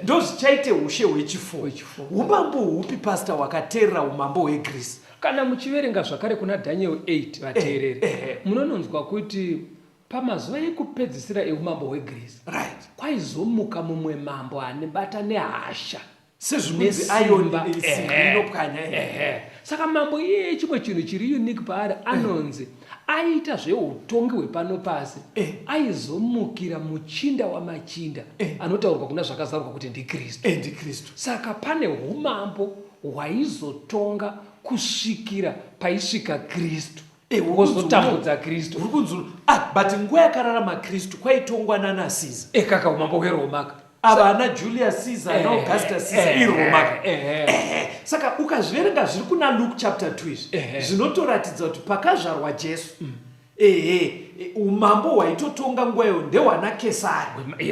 ndo zvichaite ushe hwechifuwa. Umambo hupi pastor hwakateerera umambo hweGreece? kana muchiverenga zvakare kuna Daniel 8 vateereri munononzwa kuti pamazuva ekupedzisira eumambo hweGreece kwaizomuka mumwe mambo anebata nehasha sezvinonzi Iron inopwanya. Saka mambo iye chimwe chinhu chiri unique paari anonzi aita zveutongi hwepano pasi aizomukira muchinda wamachinda anotaurwa kuna zvakazarwa kuti ndiKristu. Saka pane umambo hwaizotonga kusvikira paisvika Kristu wozotambudza Kristu. But nguva yakararama Kristu kwaitongwa nana Caesar kaka umambo hweRoma avana Julius Caesar naAugustus Caesar iRoma. Saka ukazviverenga zviri kuna Luke chapter 2 zvinotoratidza kuti pakazvarwa Jesu umambo hwaitotonga nguva iyo ndehwana Kesari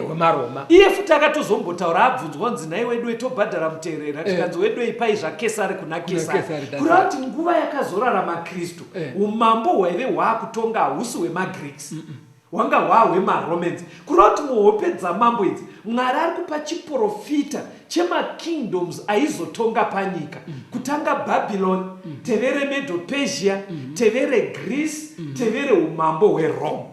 wemaroma. Iye futi akatozombotaura abvunzwa nzi nai wedu tobhadhara muteerera tikanzi wedu ipai zvaKesari kuna Kesari. Kureva kuti nguva yakazorarama Kristu umambo hwaive hwaakutonga hausi hwemaGreeks wanga hwahwemaromans. Kureva kuti muhope dzamambo idzi Mwari ari kupa chiprofita chemakingdoms aizotonga panyika kutanga Babylon, tevere Medo Persia, tevere Greece, tevere umambo hweRome.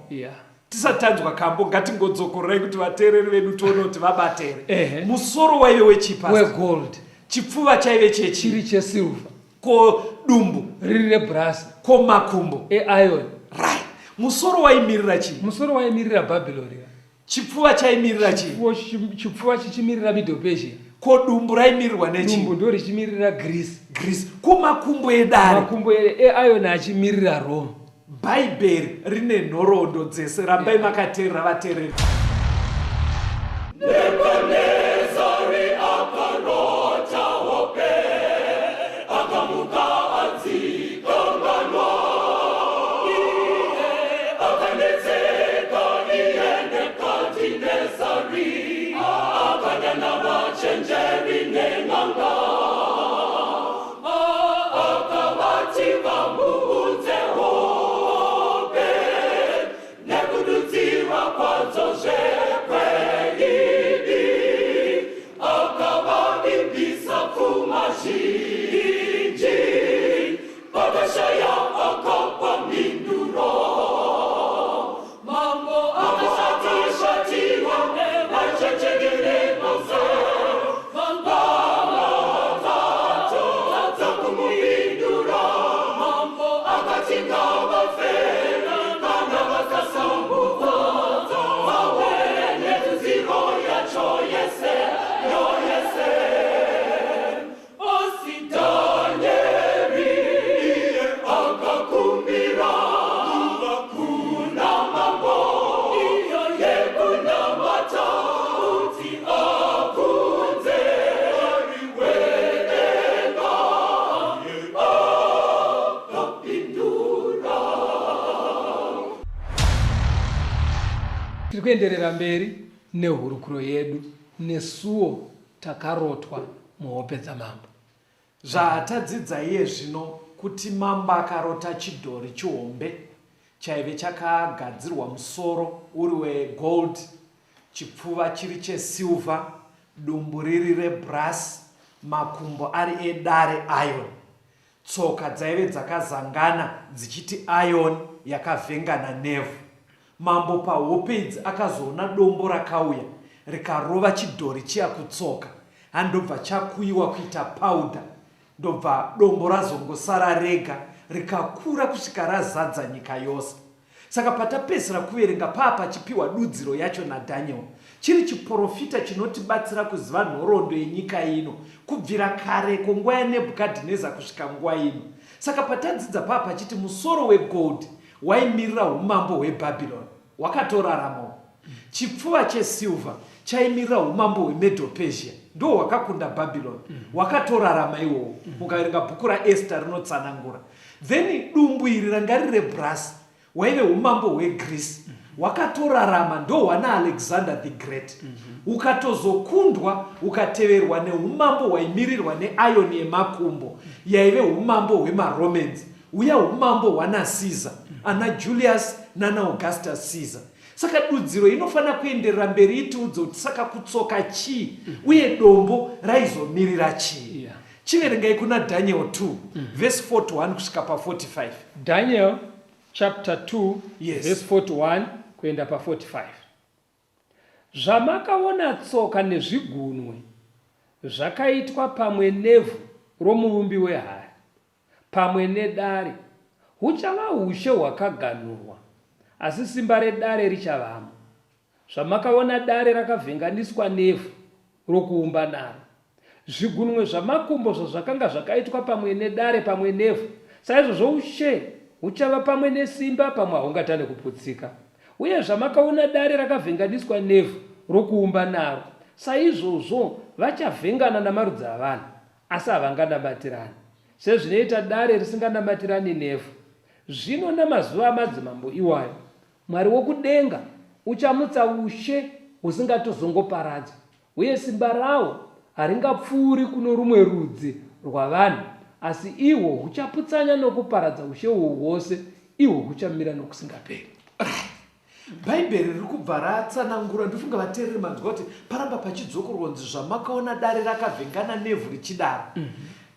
Tisatanzwa kambo ngatingodzokorai kuti vateereri vedu tione kuti vabatere. Musoro waive wegold, chipfuva chaive chiri chesilver, ko dumbu riri rebrass, ko makumbo iron. Musoro waimirira chii? Musoro waimirira Babylon. Chipfuva chaimirira chii? Chipfuva chichimirira Medo Persia. Ko dumbu raimirirwa nechii? Dumbu ndo richimirira Greece. Ko makumbo edare? Makumbo eiron achimirira Rome. Bhaibheri rine nhoroondo dzese. Rambai makateerera vateereri. Nebukadnezari akarota hope akamuka adzikanganwa iye akanetseka iye Nebukadnezari akanyana vachenjeri nen'anga akavati vamuudze hope nekududzirwa kwadzo zvekweidi akavavimbisa pfuma zhinji vakashaya akapa minduro mambo akashatishatiwa nevachechengeremose vangavatato dzakumupindura mambo akati ngavafera kana vakasambuka vawe neruzivo yacho yese yoyese osi Danieri akakumbira kuna mambo iyo yekunamata uti akunze ariwerenga akapindura. Tiri kuenderera mberi nehurukuro yedu nesuo takarotwa muhope dzamambo. Zvatadzidza iye zvino kuti mambo akarota chidhori chihombe chaive chakagadzirwa musoro uri wegold, chipfuva chiri chesilver, dumbu riri rebrass, makumbo ari edare iron, tsoka dzaive dzakazangana dzichiti iron yakavhengana nevhu. Mambo pahope idzi akazoona dombo rakauya rikarova chidhori chiya kutsoka, handobva chakuyiwa kuita powder, ndobva dombo razongosara rega rikakura kusvika razadza nyika yose. Saka patapedzisira kuverenga pachipiwa dudziro yacho naDaniel, chiri chiprofita chinotibatsira kuziva nhoroondo yenyika ino kubvira kare kwenguva yaNebhukadhineza kusvika nguva ino. Saka patadzidza pachiti musoro wegold waimirira umambo hweBhabhironi wakatoraramawo, chipfuva chesilver chaimirira umambo hweMedo Persia ndo hwakakunda Bhabhironi wakatorarama iwowo. Mukaverenga bhuku raEsther rinotsanangura. Then dumbu iri ranga riri rebrass waive umambo hweGreece wakatorarama ndo hwana Alexander the Great. Ukatozokundwa ukateverwa neumambo hwaimirirwa neayoni yemakumbo yaive umambo hwemaromans, uya umambo hwana Caesar, ana Julius nana Augustus Caesar. Saka dudziro inofanira kuenderera mberi itiudze kuti saka kutsoka chii uye dombo raizomirira chii. chiverengai kuna Daniel 2 verse 41 kusvika pa45. Daniel chapter 2 Yes. verse 41 kuenda pa45. Zvamakaona tsoka nezvigunwe zvakaitwa pamwe nevhu romuumbi wehari pamwe nedare huchava ushe hwakaganhurwa, asi simba redare richavamo. Zvamakaona dare rakavhenganiswa nevhu rokuumba naro. Zvigunwe zvamakumbo zvazvakanga zvakaitwa pamwe nedare pamwe nevhu, saizvozvo ushe huchava pamwe nesimba pamwe hahungatane kuputsika. Uye zvamakaona dare rakavhenganiswa nevhu rokuumba naro, saizvozvo vachavhengana namarudzi avanhu, asi havanganabatirani, sezvinoita dare risinganabatirani nevhu. Zvino namazuva amadzimambo iwayo, Mwari wokudenga uchamutsa ushe husingatozongoparadzwa, uye simba rawo haringapfuuri kuno rumwe rudzi rwavanhu, asi ihwo huchaputsanya nokuparadza ushe uhwo hwose, ihwo huchamira nokusingaperi. Bhaibheri riri kubva ratsanangura, ndofunga vateereri manzwa kuti paramba pachidzokorwanzi zvamakaona dare rakavhengana nevhu richidaro.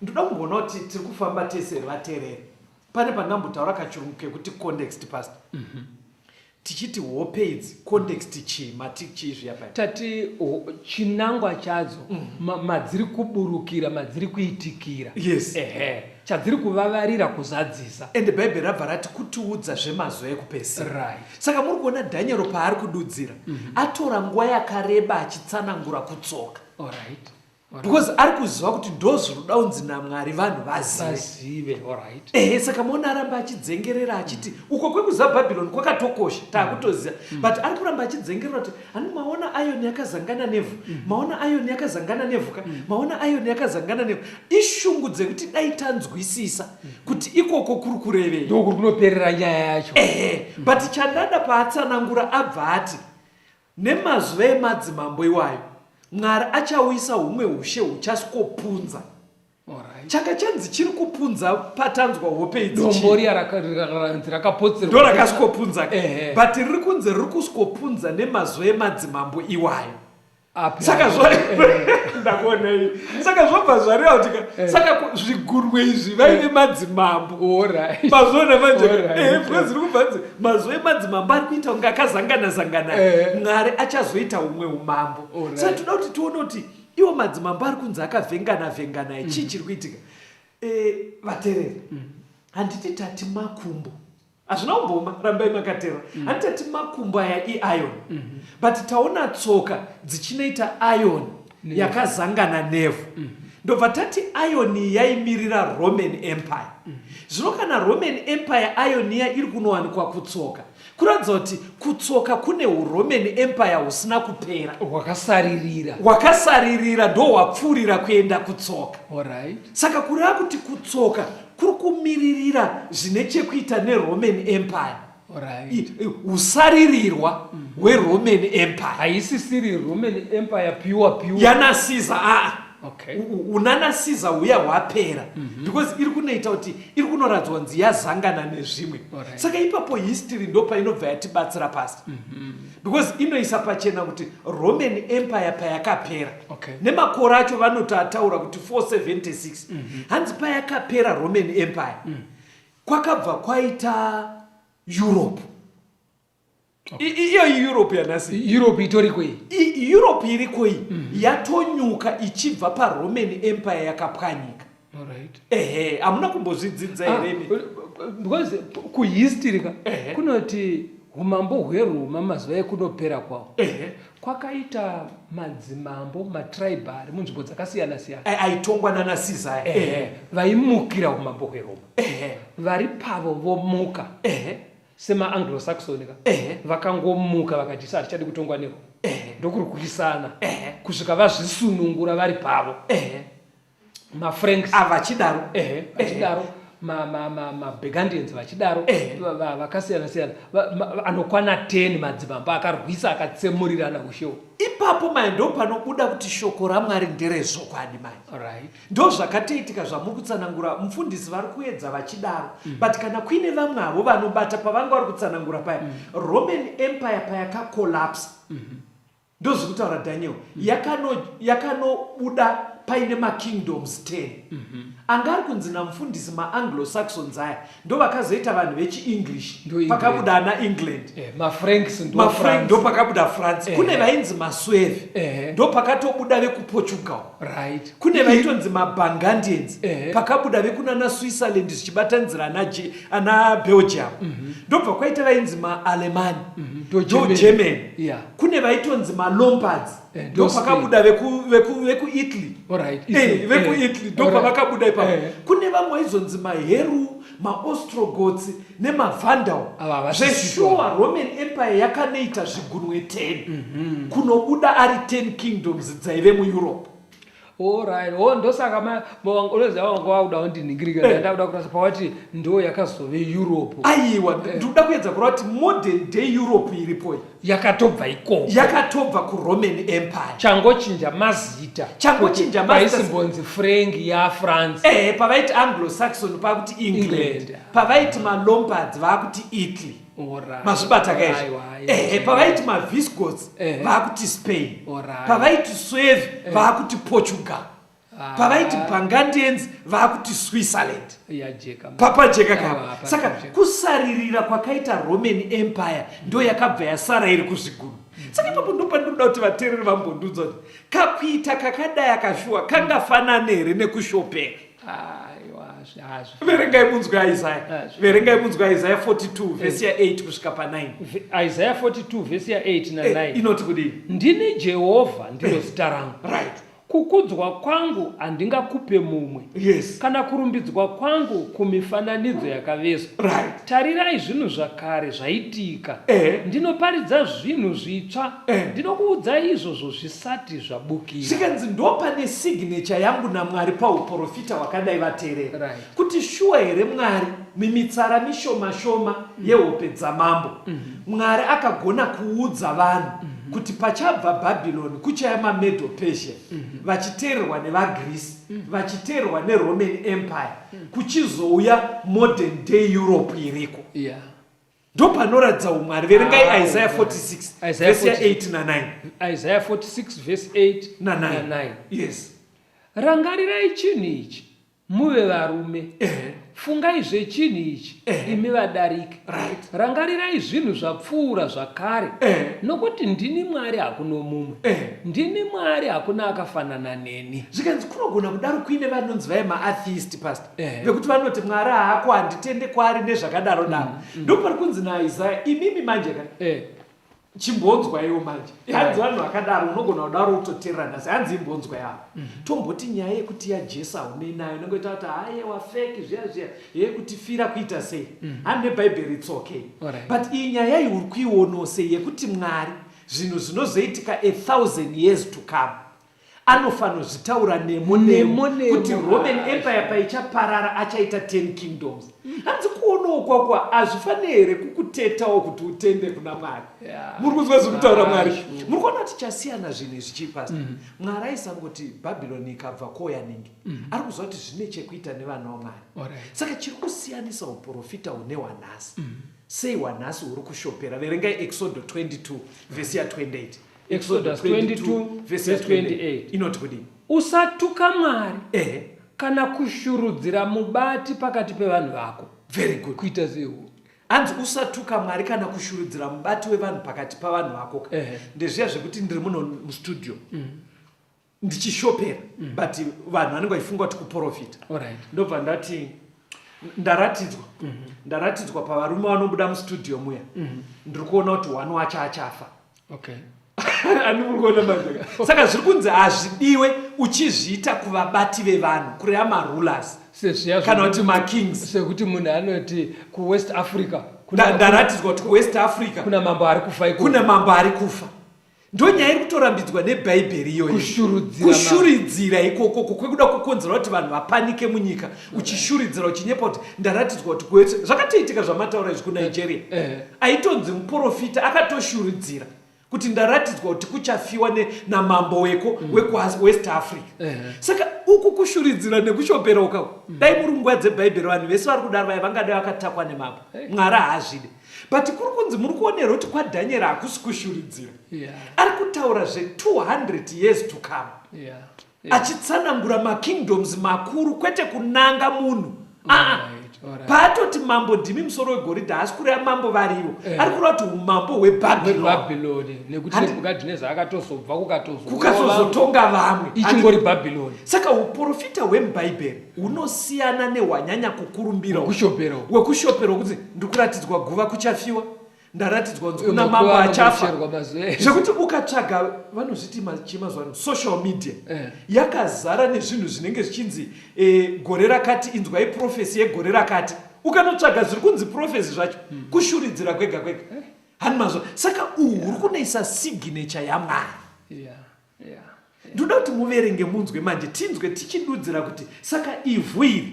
Ndoda kumboona kuti tiri kufamba tese vateereri. Pane pangambotaura kachirungu kekuti context pastor. Tichiti hope idzi context chii matichi zviyapai. Tati chinangwa chadzo madziri kuburukira, madziri kuitikira. Yes. Chadziri kuvavarira kuzadzisa. Ende Bhaibheri rabva rati kutiudza zvemazuva ekupedzisira. Right. Saka muri kuona Dhanieri paari kududzira atora nguva yakareba achitsanangura kutsoka. All right. Because ari kuziva kuti ndozvinoda unzi naMwari vanhu vazive. All right. Saka muona aramba achidzengerera achiti uko kwekuziva Bhabhironi kwakatokosha taakutoziva, but ari kuramba achidzengerera kuti ani maona ayoni yakazangana nevhu, maona ayoni yakazangana nevhuka, maona ayoni yakazangana nevhu. Ishungu dzekuti dai tanzwisisa kuti ikoko kuri kurevei. Ndiko kunoperera nyaya yacho. But chandada paatsanangura abva ati nemazuva emadzimambo iwayo Mwari achauyisa humwe ushe huchasikopunza. Chaka chanzi chiri kupunza patanzwa hope idzi. Dombori rakapotserwa. Ndo rakasikopunza. But riri kunze riri kusikopunza nemazuva emadzimambo iwayo. Saka ndakuona saka zvobva zvareva kuti saka zvigunwe izvi vaive madzimambo. Mazona manje because riri kubva mazuva emadzimambo ari kuita kunge akazangana Mwari achazoita humwe umambo. Saka toda kuti tione kuti iwo madzimambo ari kunze akavhengana chii chiri kuitika. Vateereri, handiti tati makumbo. Hazvina kumboma, rambai makatera. Handitati makumbo aya iiron. But taona tsoka dzichinoita iron yakazangana nevhu. Ndobva tati iron yaimirira Roman Empire. Zvino kana Roman Empire iron iya iri kunowanikwa kutsoka, kuratidza kuti kutsoka kune Roman Empire husina kupera. Hwakasaririra ndo hwapfuurira kuenda kutsoka. Saka kureva kuti kutsoka kuri kumiririra zvine chekuita neRoman Empire. Usaririrwa hweRoman Empire. Haisisiri Roman Empire pure. Yana Caesar. Unana Caesar uya hwapera. Because iri kunoita kuti iri kunoradzwa nzi yazangana nezvimwe. Saka ipapo history ndo painobva yatibatsira pasi. Because inoisa pachena kuti Roman Empire payakapera. Nemakore acho vanotaura kuti 476. Hanzi payakapera Roman Empire. Kwakabva kwaita Europe. Iyo Europe yanasi. Europe itori kwei. Europe iri kwei. Yatonyuka ichibva paRoman Empire yakapwanyika. Hamuna kumbozvidzidza here? Because kuhistory kunoti umambo hweRoma mazuva ekunopera kwawo kwakaita madzimambo matribal munzvimbo dzakasiyana siyana aitongwa nana Caesar vaimukira umambo hweRoma. Vari pavo vomuka sema-Anglo-Saxon vakangomuka vakati sari chadi kutongwa neroma, ndokuri kurisana kusvika vazvisunungura vari pavo. MaFranks vachidaro maBurgundians vachidaro vakasiyana siyana anokwana 10 madzimambo akarwisa akatsemurirana ushewo. Ipapo mai ndo panobuda kuti shoko raMwari nderezvokwadi mai. Ndo zvakatoitika zvamuri kutsanangura mufundisi vari kuedza vachidaro. But kana kuine vamwe avo vanobata pavanga vari kutsanangura paya Roman Empire payakakolapsa. Ndo zviri kutaura Daniel yakanobuda paine makingdoms 10 anga ari kunzi namufundisi maanglo-saxons aya ndo vakazoita vanhu vechienglish pakabuda ana england, mafranks ndo pakabuda france, kune vainzi masweve ndo pakatobuda vekuportugal, kune vaitonzi mabangandians pakabuda vekunana switzerland zvichibatanzira ana belgium, ndobva kwaita vainzi maalemani ndo german, kune vaitonzi malombards ndo pakabuda vekuitaly, vekuitaly ndo pavakabuda ipapo, kune vamwe vaizonzi maheru, maostrogoths nemavandal. Zveshuwa roman empire yakanoita zvigunwe 10 kunobuda ari 10 kingdoms dzaive mueurope. Ndosaka olozava wanga wauda kundiningirika ndauda kurasa pawati ndo yakazove Europe. Aiwa, ndoda kuedza kureva kuti modern day Europe iripo yakatobva ikoko, yakatobva kuroman empire, changochinja mazita, paisimbonzi frank yafrance, pavaiti anglo-saxon pakuti england, pavaiti malombards vakuti italy, mazvibata kaizvo, pavaiti mavisgoths vakuti spain, pavaiti sweve vakuti portugal, pavaiti bangandians vakuti switzerland. Papajeka kapa. Saka kusaririra kwakaita roman empire ndo yakabva yasara iri kuzviguru. Saka ipapo ndopandoda kuti vateereri vambondudza kuti kakuita kakadai akashuwa kangafanana here nekushopera. Verengai munzwa Isaiah. Verengai munzwa Isaiah 42 verse 8 kusvika pa9. Isaiah 42 verse 8 na 9. Inoti kudii? Ndini Jehovha ndiro zita rangu. Right. Kukudzwa kwangu handingakupe mumwe, kana kurumbidzwa kwangu kumifananidzo yakavezwa. Tarirai zvinhu zvakare zvaitika, ndinoparidza zvinhu zvitsva, ndinokuudzai izvozvo zvisati zvabukira. Zvikanzi ndo pane signature yangu naMwari pauprofita wakadai vateerera kuti shuwa here Mwari mimitsara mishoma shoma yehope dzamambo Mwari akagona kuudza vanhu kuti pachabva Babylon kuchaya maMedo Persia vachiteererwa nevaGreece vachiteererwa neRoman Empire kuchizouya modern day Europe iriko. Ndo panoratidza umwari. Verengai Isaiah 46 verse 8 na 9. Isaiah 46 verse 8 na 9. Yes. Rangarirai chinhu ichi muve varume, fungai zvechinhu ichi imi vadariki, rangarirai zvinhu zvapfuura zvakare, nokuti ndini Mwari hakuno mumwe, ndini Mwari hakuna akafanana neni. Zvikanzi kunogona kudaro kuine vanonzi vaima-atheist pastor, vekuti vanoti Mwari haako handitende kwaari nezvakadaro daro. Ndo pari kunzi naIsaiah imimi manje chimbonzwaiwo manje. Hanzi vanhu vakadaro unogona kudaro utoteerera nhasi, hanzi imbonzwa yavo. Tomboti nyaya yekuti yaJesu haunenayo nongoita kuti haiwa fake zviya yekutifira kuita sei. Handi nebhaibheri it's okay. But iyi nyaya iri kuiono sei yekuti Mwari zvinhu zvinozoitika 1000 years to come anofanira zvitaura nemo kuti Roman Empire paichaparara achaita 10 kingdoms. Hanzi kuonawo kwakwa hazvifaniri here kukutetawo kuti utende kuna Mwari. Muri kuzwa zvekutaura Mwari. Muri kuona kuti chasiyana zvinhu zvichipasa. Mwari aisangoti Babylon ikabva koyaningi. Ari kuzwa kuti zvine chekuita nevanhu vaMwari. Saka chiri kusiyanisa uprofita hune wanhasi. Sei wanhasi uri kushopera. Verengai Exodus 22 verse 28. Exodus 22 verse 28. Inoti kudii? Usatuka Mwari kana kushurudzira mubati pakati pevanhu vako. Very good. Kuita sei? Hanzi usatuka Mwari kana kushurudzira mubati wevanhu pakati pavanhu vako. Ndezviya zvekuti ndiri muno mustudio ndichishopera but vanhu vanenge vachifunga kuti kuprofita. Ndobva ndati ndaratidzwa pavarume vanobuda mustudio muya ndiri kuona kuti wani wacho achafa. Andikuona manje. Saka zviri kunzi hazvidiwe uchizviita kuvabati vevanhu kureva marulers kana kuti makings. Sekuti munhu anoti kuWest Africa ndaratidzwa kuti kuWest Africa kuna mambo ari kufa ikoko. Kuna mambo ari kufa. Ndo nyaya iri kutorambidzwa nebhaibheri iyoyo. Kushuridzira ikoko kwekuda kukonzera kuti vanhu vapanike munyika. Uchishuridzira uchinyepa kuti ndaratidzwa kuti kuWest zvakatoitika zvamataura izvi kuNigeria. Aitonzi muprofita akatoshuridzira kuti ndaratidzwa kuti kuchafiwa namambo wekuWest Africa. Saka uku kushuridzira nekushopera ukako. Dai muri nguva dzebhaibheri vanhu vese vari kudaro vangadai vakatakwa nemambo. Mwari haazvide. But kuri kunzi muri kuonera kuti kwaDhanieri hakusi kushuridzira. Ari kutaura 200 years to come. achitsanangura makingdoms makuru kwete kunanga munhu. Paatoti mambo ndimi musoro wegoridhe haasi kureva mambo varivo, ari kureva kuti umambo hwebhabhironi, nekuti nebhukadhineza akatozobva kukazozotonga vamwe ichingori bhabhironi. Saka uprofita hwemubhaibheri hunosiyana nehwanyanya kukurumbira hwekushopera hwekuti ndikuratidzwa guva kuchafiwa, ndaratidzwa kunzi kuna mambo achafa, zvekuti ukatsvaga vanozviti chimazuva social media yakazara nezvinhu zvinenge zvichinzi gore rakati inzwai profesi yegore rakati, ukanotsvaga zviri kunzi profesi zvacho kushuridzira kwega kwega hani mazuva. Saka uhu huri kunoisa signature yaMwari. Ndoda kuti muverenge munzwe manje, tinzwe tichidudzira kuti saka ivhu iri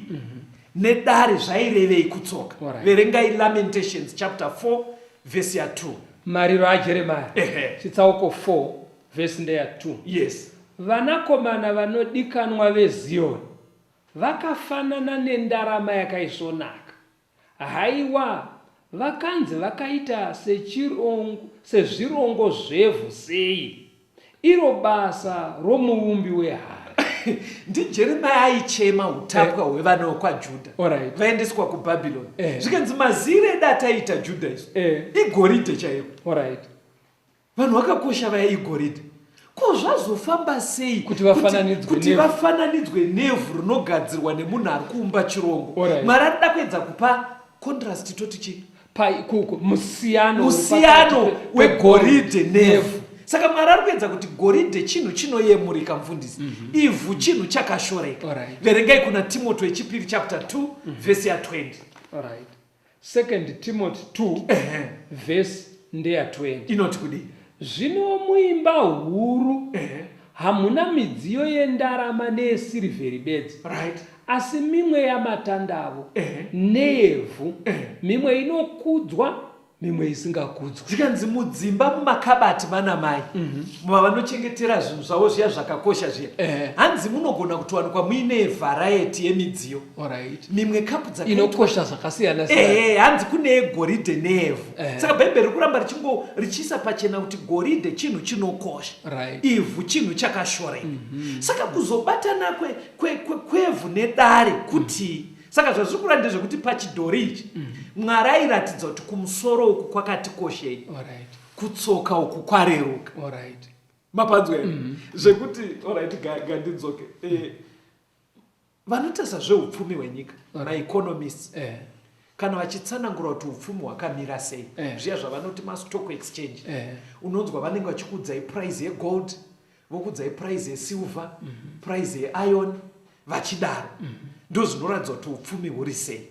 nedare zvairevei kutsoka. Verengai Lamentations chapter 4 verse ya 2. Mariro aJeremia chitsauko 4 verse ndeya 2. Yes. Vanakomana vanodikanwa veZioni vakafanana nendarama yakaisvonaka. Haiwa, vakanzi vakaita sezvirongo zvevhu sei, iro basa romuumbi wehari. NdiJeremia aichema utapwa hwevana vokwaJudha vaendeswa kuBhabhironi. Zvikanzi mazire edu ataita Judha isu igoridhe chaiko. Vanhu vakakosha vaya igoridhe. Ko zvazofamba sei kuti vafananidzwe nevhu rinogadzirwa nemunhu ari kuumba chirongo? Mwari arida kuedza kupa contrast toti chii? Musiyano wegoridhe nevhu. Saka Mwari ari kuedza kuti goridhe chinhu chinoyemurika mufundisi, ivhu chinhu chakashoreka. Verengai kuna Timothy wechipiri chapter 2 verse ya 20. 2 Timothy 2 verse ndeya 20 inoti kudii? Zvino muimba huru hamuna midziyo yendarama neyesirivheri bedzi, asi mimwe yamatandavo neyevhu, mimwe inokudzwa mimwe isingakudzwa. Zvikanzi mudzimba mumakabati mana mai vanochengetera zvinhu zvavo zviya zvakakosha zviya, hanzi munogona kutowanikwa muine variety yemidziyo. Mimwe kapu inokosha zvakasiyana siyana. Hanzi kune yegoridhe neevhu. Saka bhaibheri riri kuramba richiisa pachena kuti goridhe chinhu chinokosha, ivhu chinhu chakashoreka. Saka kuzobatana kwevhu nedare kuti saka zvazviri kureva ndezvekuti pachidhori ichi Mwari airatidza kuti kumusoro uku kwakatikoshei, kutsoka uku kwareruka. Mapanzwa zvekuti gandidzoke vanotarisa zveupfumi hwenyika, maeconomists, kana vachitsanangura kuti upfumi hwakamira sei, zviya zvavanoti mastock exchange, unonzwa vanenge vachikudzai price yegold, vokudzai price yesilver, price yeiron, vachidaro. Ndo zvinoratidza kuti upfumi huri sei.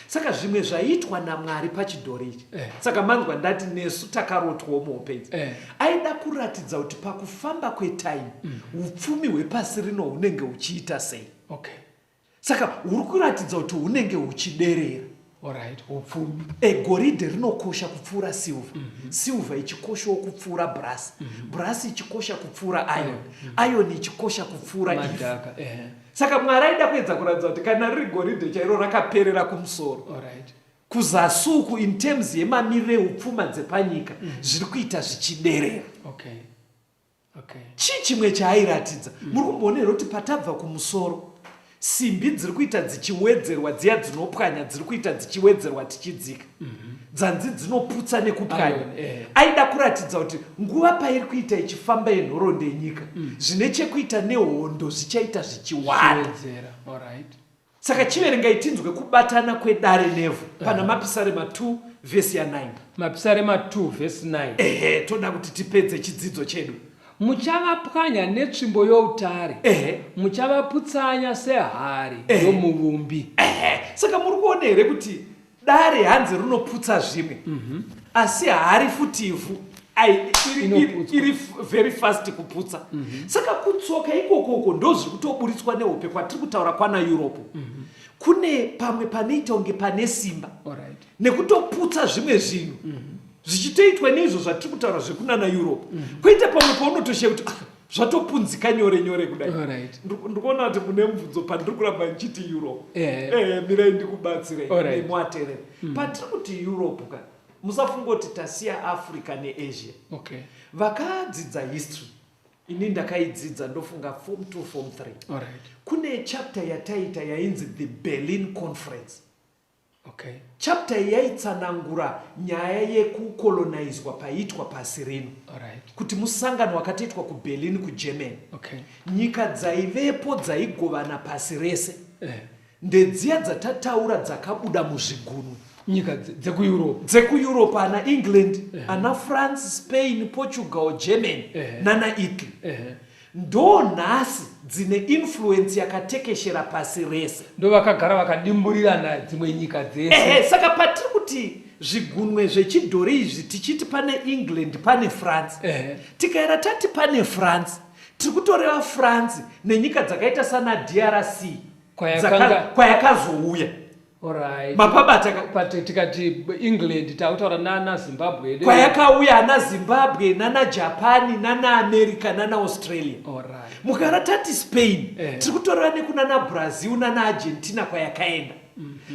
Saka zvimwe zvaitwa naMwari pachidhori ichi, saka manzwa ndati nesu takarotwawo muupenzi, aida kuratidza kuti pakufamba kwetime upfumi hwepasi rino hunenge huchiita sei. Saka huri kuratidza kuti hunenge huchiderera. Upfumi goridhe rinokosha kupfuura silver, silver ichikoshawo kupfuura brass, brass ichikosha kupfuura iron ichikosha kupfuura ivhu. Saka Mwari aida kuedza kuratidza kuti kana riri goridhe chairo rakaperera kumusoro, kuzasi uku in terms yemamiriro eupfuma dzepanyika zviri kuita zvichiderera. Chii chimwe chaairatidza? Muri kumboonera kuti patabva kumusoro simbi dziri kuita dzichiwedzerwa, dziya dzinopwanya dziri kuita dzichiwedzerwa tichidzika, dzanzi dzinoputsa nekupwanya. Aida kuratidza kuti nguva pairi kuita ichifamba yenhoroondo yenyika, zvine chekuita nehondo zvichaita zvichiwanda. Saka chiverengai tinzwe kubatana kwedare nevhu pana Mapisarema 2 verse ya 9. Mapisarema 2 verse 9. Toda kuti tipedze chidzidzo chedu. Muchavapwanya netsvimbo youtare, muchavaputsanya sehari yomuvumbi. Saka muri kuona here kuti dare hanzi rinoputsa zvimwe, asi hari futi ivhu iri very fast kuputsa. Saka kutsoka ikokoko ndo zviri kutoburitswa nehope kwatiri kutaura kwana Europe. Kune pamwe panoita kunge pane simba nekutoputsa zvimwe zvinhu zvichitoitwa neizvo zvatiri kutaura zvekunana Europe. Koita pamwe paunotoshiya kuti zvatopunzika nyore nyore kudai. Ndikuona kuti mune mubvunzo pandiri kuramba ndichiti Europe. Mirai ndikubatsirei nemwaterera. Patiri kuti Europe ka musafunga kuti tasiya Africa neAsia. Vakadzidza history ini ndakaidzidza ndofunga form 2 form 3. Alright. Kune chapter yataita yainzi the Berlin Conference. Okay. Chapter yaitsanangura nyaya yekukolonizwa paitwa pasi rino. Alright. Kuti musangano wakatiitwa kuBerlin kuGermany. Okay. Nyika dzaivepo dzaigovana pasi rese. Ndedziya dzatataura dzakabuda muzvigunwe. Nyika dzekuEurope. DzekuEurope ana England, ana France, Spain, Portugal, Germany, nana Italy. Ndo nhasi dzine influence yakatekeshera pasi rese. Ndo vakagara vakadimburirana dzimwe nyika dzese. Saka patiri kuti zvigunwe zvechidhori izvi tichiti pane England, pane France. Tikaera tati pane France, tiri kutoreva France nenyika dzakaita sana DRC kwayakazouya. Alright. Mapabata tikati England tautaura nana Zimbabwe. Kwayakauya ana Zimbabwe, nana Japan, nana America, nana Australia. Alright. Mukara tati Spain, tiri kutoreva nekunana Brazil, nana Argentina kwayakaenda.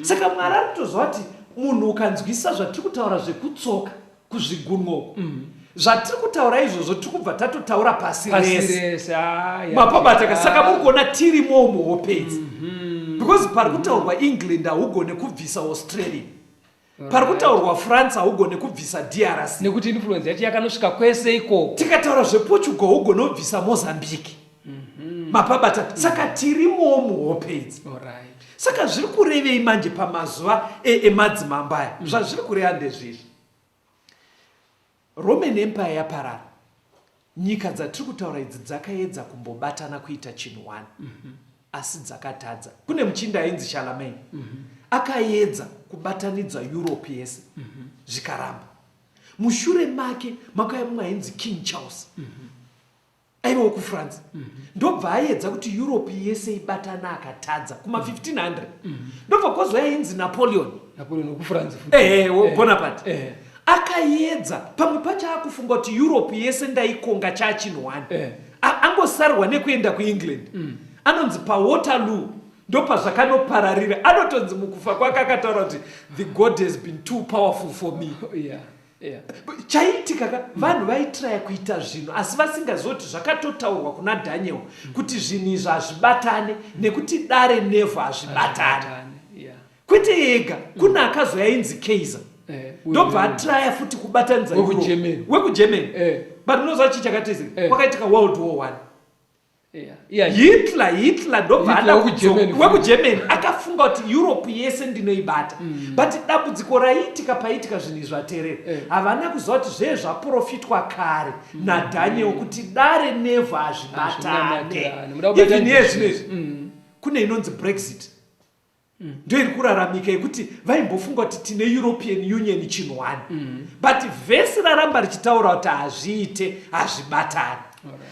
Saka Mwari arikutozva kuti munhu ukanzwisa zvatiri kutaura zvekutsoka kuzvigunwo. Zvatiri kutaura izvozvo tiri kubva tatotaura pasi rese. Mapabata saka mugona tiri muhopedzi. Because pari kutaurwa England haugone kubvisa Australia. Pari kutaurwa France haugone kubvisa DRC. Nekuti influence yacho yakanosvika kwese ikoko. Tikataura zvePortugal haugone kubvisa Mozambique. Mapabata saka tiri muhopedzi. Alright. Saka zviri kurevei manje pamazuva emadzimambo aya. Zvazviri kureva ndezvizvi. Roman Empire yaparara. Nyika dzatiri kutaura idzi dzakaedza kumbobatana kuita chinhu one. Asi dzakatadza. Kune muchinda ainzi Charlemagne. Akaedza kubatanidza Europe yese. Zvikaramba. Mushure make makauya mumwe ainzi King Charles. Aivawo kuFrance. Ndobva aedza kuti Europe yese ibatana akatadza kuma 1500. Ndobva kwazouya ainzi Napoleon kuFrance. Bonaparte. Akaedza pamwe pacho akufunga kuti Europe yese ndaikonga chinhu one. Angosarwa nekuenda kuEngland. Anonzi paWaterloo ndopa zvakanopararira. Anotonzi mukufa kwake akataura kuti the God has been too powerful for me. Chaitika vanhu vaitraya kuita zvinhu asi vasingazoti zvakatotaurwa kuna Daniel kuti zvinhu izvi hazvibatane nekuti dare nevhu hazvibatane. Kwete yega kuna akazoya ainzi Kaiser. Ndobva atraya futi kubatanidza wekuGermany. But unozva chi chakatizi kwakaitika World War I. Hitler ndobva wekuGermany akafunga kuti Europe yese ndinoibata. But dambudziko raitika paitika zvinhu zvaterera. Havana kuziva kuti zve zvaprofitwa kare naDaniel kuti dare nevhu hazvibatane. Even yezvinezvi kune inonzi Brexit. Ndo iri kuraramika yekuti vaimbofunga kuti tine European Union chinhu one. But vhesi raramba richitaura kuti hazvibatane.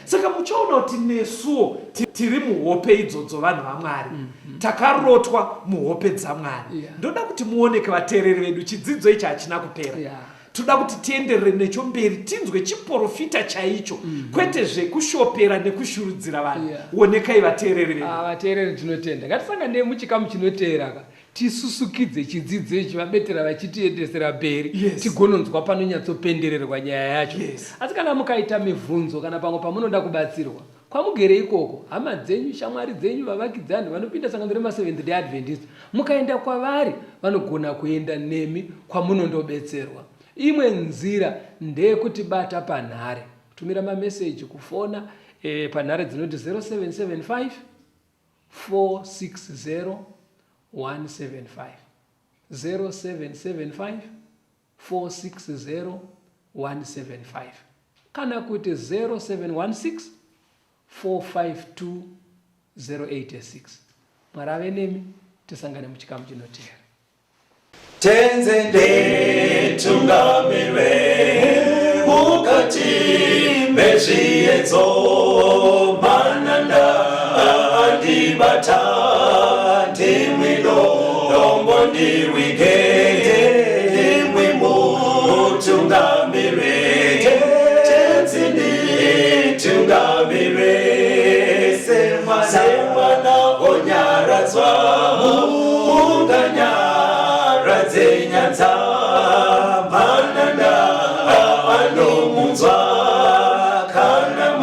Saka muchaona kuti nesuwo tiri muhope idzodzo vanhu vaMwari. Takarotwa muhope dzaMwari. Ndoda kuti muoneke vateereri vedu chidzidzo ichi hachina kupera. Toda kuti tienderere necho mberi tinzwe chiprofita chaicho kwete zvekushopera nekushurudzira vanhu. Onekai vateereri vedu. Vateereri tinotenda. Ngatisangane muchikamu chinoteera tisusukidze chidzidzo ichi vabetera vachitiendesera mberi tigononzwa panonyatsopendererwa nyaya yacho. Asi kana mukaita mibvunzo kana pamwe pamunoda kubatsirwa kwamugere ikoko hama dzenyu shamwari dzenyu vavakidzani vanopinda sangano rema-Seventh Day Adventist mukaenda kwavari vanogona kuenda nemi kwamunondobetserwa. Imwe nzira ndeyekuti bata panhare kutumira mameseji kufona panhare dzinoti 0775 460 175 0775 460 175 kana kuti 0716 452 086. Mwari ave nemi tisangane muchikamu chinoteera. Tenzende tungamirwe mukati mezviedzo mananda andibata ndimwino dombo ndiwike ndimwimo tungamirwe tenzende tungamirwe semwana onyaradzwa munganya Radzenyanza mananda anomunzwa kana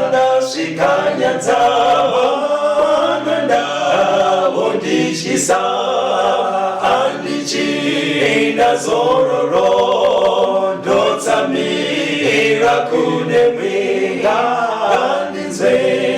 ndasvika Nyanza, mwananda ndichisa, andichienda Zororo, ndotsamira kune mwenga, andinzwe